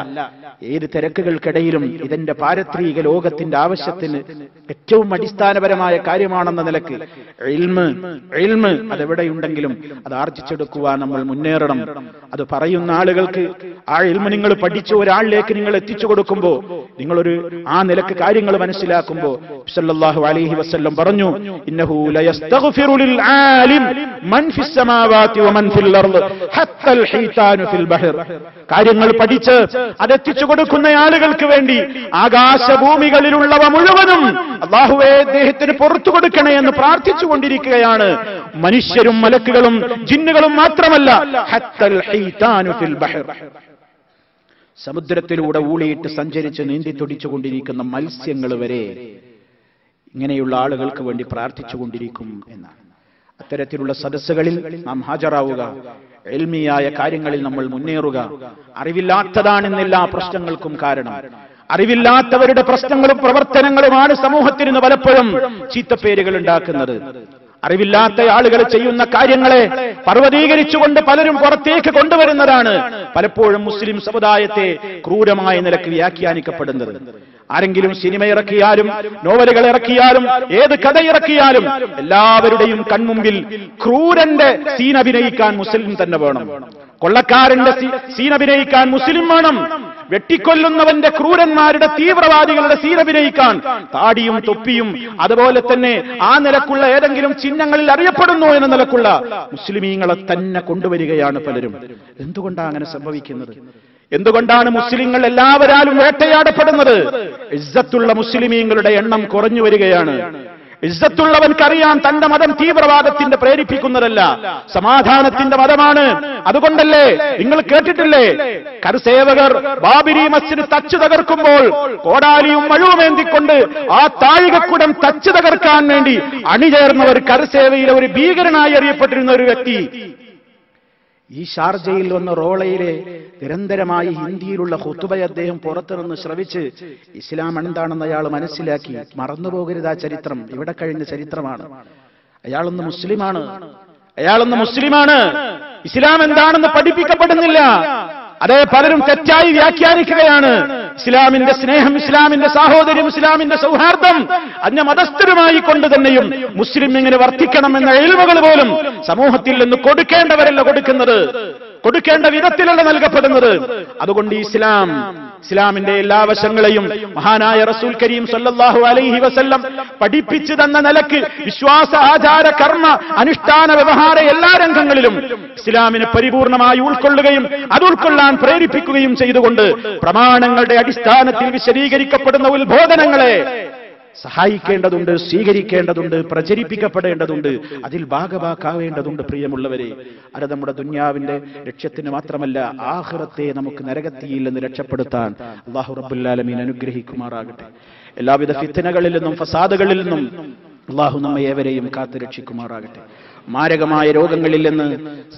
ഏത് തിരക്കുകൾക്കിടയിലും ഇതിന്റെ പാരത്രിക ലോകത്തിന്റെ ആവശ്യത്തിന് ഏറ്റവും അടിസ്ഥാനപരമായ കാര്യമാണെന്ന നിലക്ക് ഇൽമ് അതെവിടെയുണ്ടെങ്കിലും അത് ആർജിച്ചെടുക്കുവാൻ നമ്മൾ മുന്നേറണം. അത് പറയുന്ന ആളുകൾക്ക് ആ ഇൽമ് നിങ്ങൾ പഠിച്ച ഒരാളിലേക്ക് നിങ്ങൾ എത്തിച്ചു കൊടുക്കുമ്പോ, നിങ്ങളൊരു ആ നിലക്ക് കാര്യങ്ങൾ മനസ്സിലാക്കുമ്പോ സല്ലല്ലാഹു അലൈഹി വസല്ലം പറഞ്ഞു, ഇന്നഹു ലയസ്തഗ്ഫിറു ലിൽ ആലിം മൻ ഫിസ് സമാവാതി വമൻ ഫിൽ അർദ് ഹത്തൽ ഹീതാനു ഫിൽ ബഹർ. കാര്യങ്ങൾ പഠിച്ച് അതെത്തിച്ചു കൊടുക്കുന്ന ആളുകൾക്ക് വേണ്ടി ആകാശഭൂമികളിലുള്ളവ മുഴുവനും അല്ലാഹുവേ അദ്ദേഹത്തിന് പുറത്തു കൊടുക്കണേ എന്ന് പ്രാർത്ഥിച്ചുകൊണ്ടിരിക്കുകയാണ്. മനുഷ്യരും മലക്കുകളും ജിന്നുകളും മാത്രമല്ല, ഹത്തൽ ഹീതാനു ഫിൽ ബഹർ, സമുദ്രത്തിലൂടെ ഊളിയിട്ട് സഞ്ചരിച്ച് നീന്തി തുടിച്ചുകൊണ്ടിരിക്കുന്ന മത്സ്യങ്ങൾ വരെ ഇങ്ങനെയുള്ള ആളുകൾക്ക് വേണ്ടി പ്രാർത്ഥിച്ചുകൊണ്ടിരിക്കും എന്നാണ്. അത്തരത്തിലുള്ള സദസ്സുകളിൽ നാം ഹാജരാവുക, ഇൽമിയായ കാര്യങ്ങളിൽ നമ്മൾ മുന്നേറുക. അറിവില്ലാത്തതാണെന്നെല്ലാ പ്രശ്നങ്ങൾക്കും കാരണം. അറിവില്ലാത്തവരുടെ പ്രശ്നങ്ങളും പ്രവർത്തനങ്ങളുമാണ് സമൂഹത്തിന് പലപ്പോഴും ചീത്തപ്പേരുകൾ ഉണ്ടാക്കുന്നത്. അറിവില്ലാത്ത ആളുകൾ ചെയ്യുന്ന കാര്യങ്ങളെ പർവ്വതീകരിച്ചുകൊണ്ട് പലരും പുറത്തേക്ക് കൊണ്ടുവരുന്നതാണ് പലപ്പോഴും മുസ്ലിം സമുദായത്തെ ക്രൂരമായ നിലക്ക് വ്യാഖ്യാനിക്കപ്പെടുന്നത്. ആരെങ്കിലും സിനിമ ഇറക്കിയാലും നോവലുകൾ ഇറക്കിയാലും ഏത് കഥ ഇറക്കിയാലും എല്ലാവരുടെയും കൺമുമ്പിൽ ക്രൂരന്റെ സീൻ അഭിനയിക്കാൻ മുസ്ലിം തന്നെ വേണം. കൊള്ളക്കാരന്റെ സീൻ അഭിനയിക്കാൻ മുസ്ലിം വേണം. വെട്ടിക്കൊല്ലുന്നവന്റെ ക്രൂരന്മാരുടെ തീവ്രവാദികളുടെ സീൻ അഭിനയിക്കാൻ താടിയും തൊപ്പിയും അതുപോലെ തന്നെ ആ നിലക്കുള്ള ഏതെങ്കിലും ചിഹ്നങ്ങളിൽ അറിയപ്പെടുന്നു എന്ന നിലക്കുള്ള മുസ്ലിമീങ്ങളെ തന്നെ കൊണ്ടുവരികയാണ് പലരും. എന്തുകൊണ്ടാണ് അങ്ങനെ സംഭവിക്കുന്നത്? എന്തുകൊണ്ടാണ് മുസ്ലിങ്ങൾ എല്ലാവരാലും വേട്ടയാടപ്പെടുന്നത്? ഇസ്സത്തുള്ള മുസ്ലിമീങ്ങളുടെ എണ്ണം കുറഞ്ഞു വരികയാണ്. ഇസ്സത്തുള്ളവൻക്കറിയാം തന്റെ മതം തീവ്രവാദത്തിന്റെ പ്രേരിപ്പിക്കുന്നതല്ല, സമാധാനത്തിന്റെ മതമാണ്. അതുകൊണ്ടല്ലേ നിങ്ങൾ കേട്ടിട്ടില്ലേ, കരസേവകർ ബാബരി മസ്ജിദ് തച്ചു തകർക്കുമ്പോൾ കോടാലിയും മഴുവുമേന്തിക്കൊണ്ട് ആ താഴികക്കുടം തച്ചു തകർക്കാൻ വേണ്ടി അണിചേർന്നവർ കരസേവയിലെ ഒരു ഭീകരനായി അറിയപ്പെട്ടിരുന്ന ഒരു വ്യക്തി ഈ ഷാർജയിൽ വന്ന റോളയിലെ നിരന്തരമായി ഹിന്ദിയിലുള്ള ഖുതുബയെ അദ്ദേഹം പുറത്തുനിന്ന് ശ്രവിച്ച് ഇസ്ലാം എന്താണെന്ന് അയാൾ മനസ്സിലാക്കി. മറന്നുപോകരുത് ആ ചരിത്രം, ഇവിടെ കഴിഞ്ഞ ചരിത്രമാണ്. അയാളൊന്ന് മുസ്ലിമാണ്. ഇസ്ലാം എന്താണെന്ന് പഠിപ്പിക്കപ്പെടുന്നില്ല. അതേ പലരും തെറ്റായി വ്യാഖ്യാനിക്കുകയാണ്. ഇസ്ലാമിന്റെ സ്നേഹം, ഇസ്ലാമിന്റെ സാഹോദര്യം, ഇസ്ലാമിന്റെ സൗഹാർദ്ദം അന്യ മതസ്ഥരുമായി കൊണ്ട് തന്നെയും മുസ്ലിം ഇങ്ങനെ വർദ്ധിക്കണമെന്ന ഇൽമുകൾ പോലും സമൂഹത്തിൽ നിന്ന് കൊടുക്കേണ്ടവരല്ല കൊടുക്കുന്നത്, കൊടുക്കേണ്ട വിധത്തിലല്ല നൽകപ്പെടുന്നത്. അതുകൊണ്ട് ഇസ്ലാമിന്റെ എല്ലാ വശങ്ങളെയും മഹാനായ റസൂൽ കരീം സല്ലല്ലാഹു അലൈഹി വസല്ലം പഠിപ്പിച്ചു തന്ന നിലക്ക് വിശ്വാസ, ആചാര, കർമ്മ, അനുഷ്ഠാന, വ്യവഹാര എല്ലാ രംഗങ്ങളിലും ഇസ്ലാമിനെ പരിപൂർണമായി ഉൾക്കൊള്ളുകയും അത് ഉൾക്കൊള്ളാൻ പ്രേരിപ്പിക്കുകയും ചെയ്തുകൊണ്ട് പ്രമാണങ്ങളുടെ അടിസ്ഥാനത്തിൽ വിശദീകരിക്കപ്പെടുന്ന ഉത്ബോധനങ്ങളെ സഹായിക്കേണ്ടതുണ്ട്, സ്വീകരിക്കേണ്ടതുണ്ട്, പ്രചരിപ്പിക്കപ്പെടേണ്ടതുണ്ട്, അതിൽ ഭാഗഭാക്കാവേണ്ടതുണ്ട്. പ്രിയമുള്ളവരെ, അത് നമ്മുടെ ദുന്യാവിന്റെ ലക്ഷ്യത്തിന് മാത്രമല്ല, ആഖിറത്തെ നമുക്ക് നരകത്തിയിൽ നിന്ന് രക്ഷപ്പെടുത്താൻ അല്ലാഹു റബ്ബുൽ ആലമീൻ അനുഗ്രഹിക്കുമാറാകട്ടെ. എല്ലാവിധ ഫിത്നകളിൽ നിന്നും ഫസാദുകളിൽ നിന്നും അല്ലാഹു നമ്മെ ഏവരെയും കാത്തു രക്ഷിക്കുമാറാകട്ടെ. മാരകമായ രോഗങ്ങളിൽ നിന്ന്,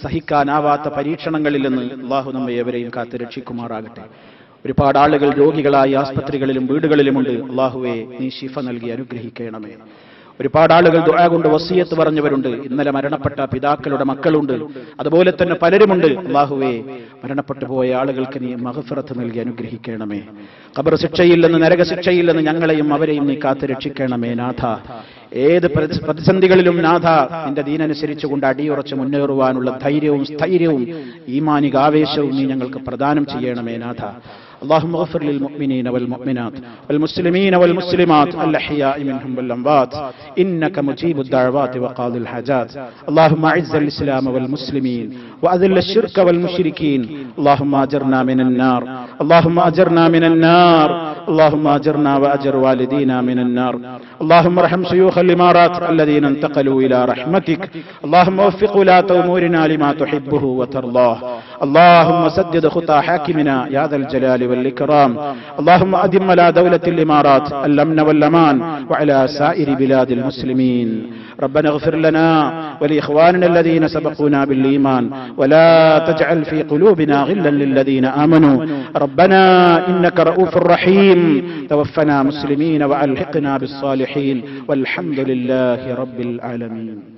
സഹിക്കാനാവാത്ത പരീക്ഷണങ്ങളിൽ നിന്ന് അല്ലാഹു നമ്മെ ഏവരെയും കാത്തു രക്ഷിക്കുമാറാകട്ടെ. ഒരുപാട് ആളുകൾ രോഗികളായി ആസ്പത്രികളിലും വീടുകളിലുമുണ്ട്. അല്ലാഹുവേ, നീ ശിഫ നൽകി അനുഗ്രഹിക്കണമേ. ഒരുപാട് ആളുകൾ ദുആ കൊണ്ട് വസിയത്ത് പറഞ്ഞവരുണ്ട്. ഇന്നലെ മരണപ്പെട്ട പിതാക്കളുടെ മക്കളുണ്ട്. അതുപോലെ തന്നെ പലരുമുണ്ട്. അല്ലാഹുവേ, മരണപ്പെട്ടു പോയ ആളുകൾക്ക് നീ മഗ്ഫിറത്ത് നൽകി അനുഗ്രഹിക്കണമേ. ഖബർ ശിക്ഷയിൽ നിന്ന്, നരക ശിക്ഷയിൽ നിന്ന് ഞങ്ങളെയും അവരെയും നീ കാത്തു രക്ഷിക്കണമേ നാഥ. ഏത് പ്രതിസന്ധികളിലും നാഥ, നിന്റെ ദീനനുസരിച്ചുകൊണ്ട് അടിയുറച്ച് മുന്നേറുവാനുള്ള ധൈര്യവും സ്ഥൈര്യവും ഈമാനിക ആവേശവും നീ ഞങ്ങൾക്ക് പ്രദാനം ചെയ്യണമേ നാഥ. اللهم اغفر للمؤمنين والمؤمنات والمسلمين والمسلمات الأحياء منهم والأموات إنك مجيب الدعوات وقاضي الحاجات. اللهم أعز الإسلام والمسلمين وأذل الشرك والمشركين. اللهم أجرنا من النار، اللهم أجرنا من النار، اللهم أجرنا وأجر والدينا من النار. اللهم ارحم شيوخ الإمارات الذين انتقلوا إلى رحمتك. اللهم وفق ولاة أمورنا لما تحبه وترضاه. اللهم سدد خطى حاكمنا يا ذا الجلال والإكرام. اللهم أدم على دولة الإمارات الأمن والأمان وعلى سائر بلاد المسلمين. ربنا اغفر لنا ولإخواننا الذين سبقونا بالإيمان ولا تجعل في قلوبنا غلا للذين آمنوا. ربنا إنك رؤوف رحيم. توفنا مسلمين وألحقنا بالصالحين والحمد لله رب العالمين.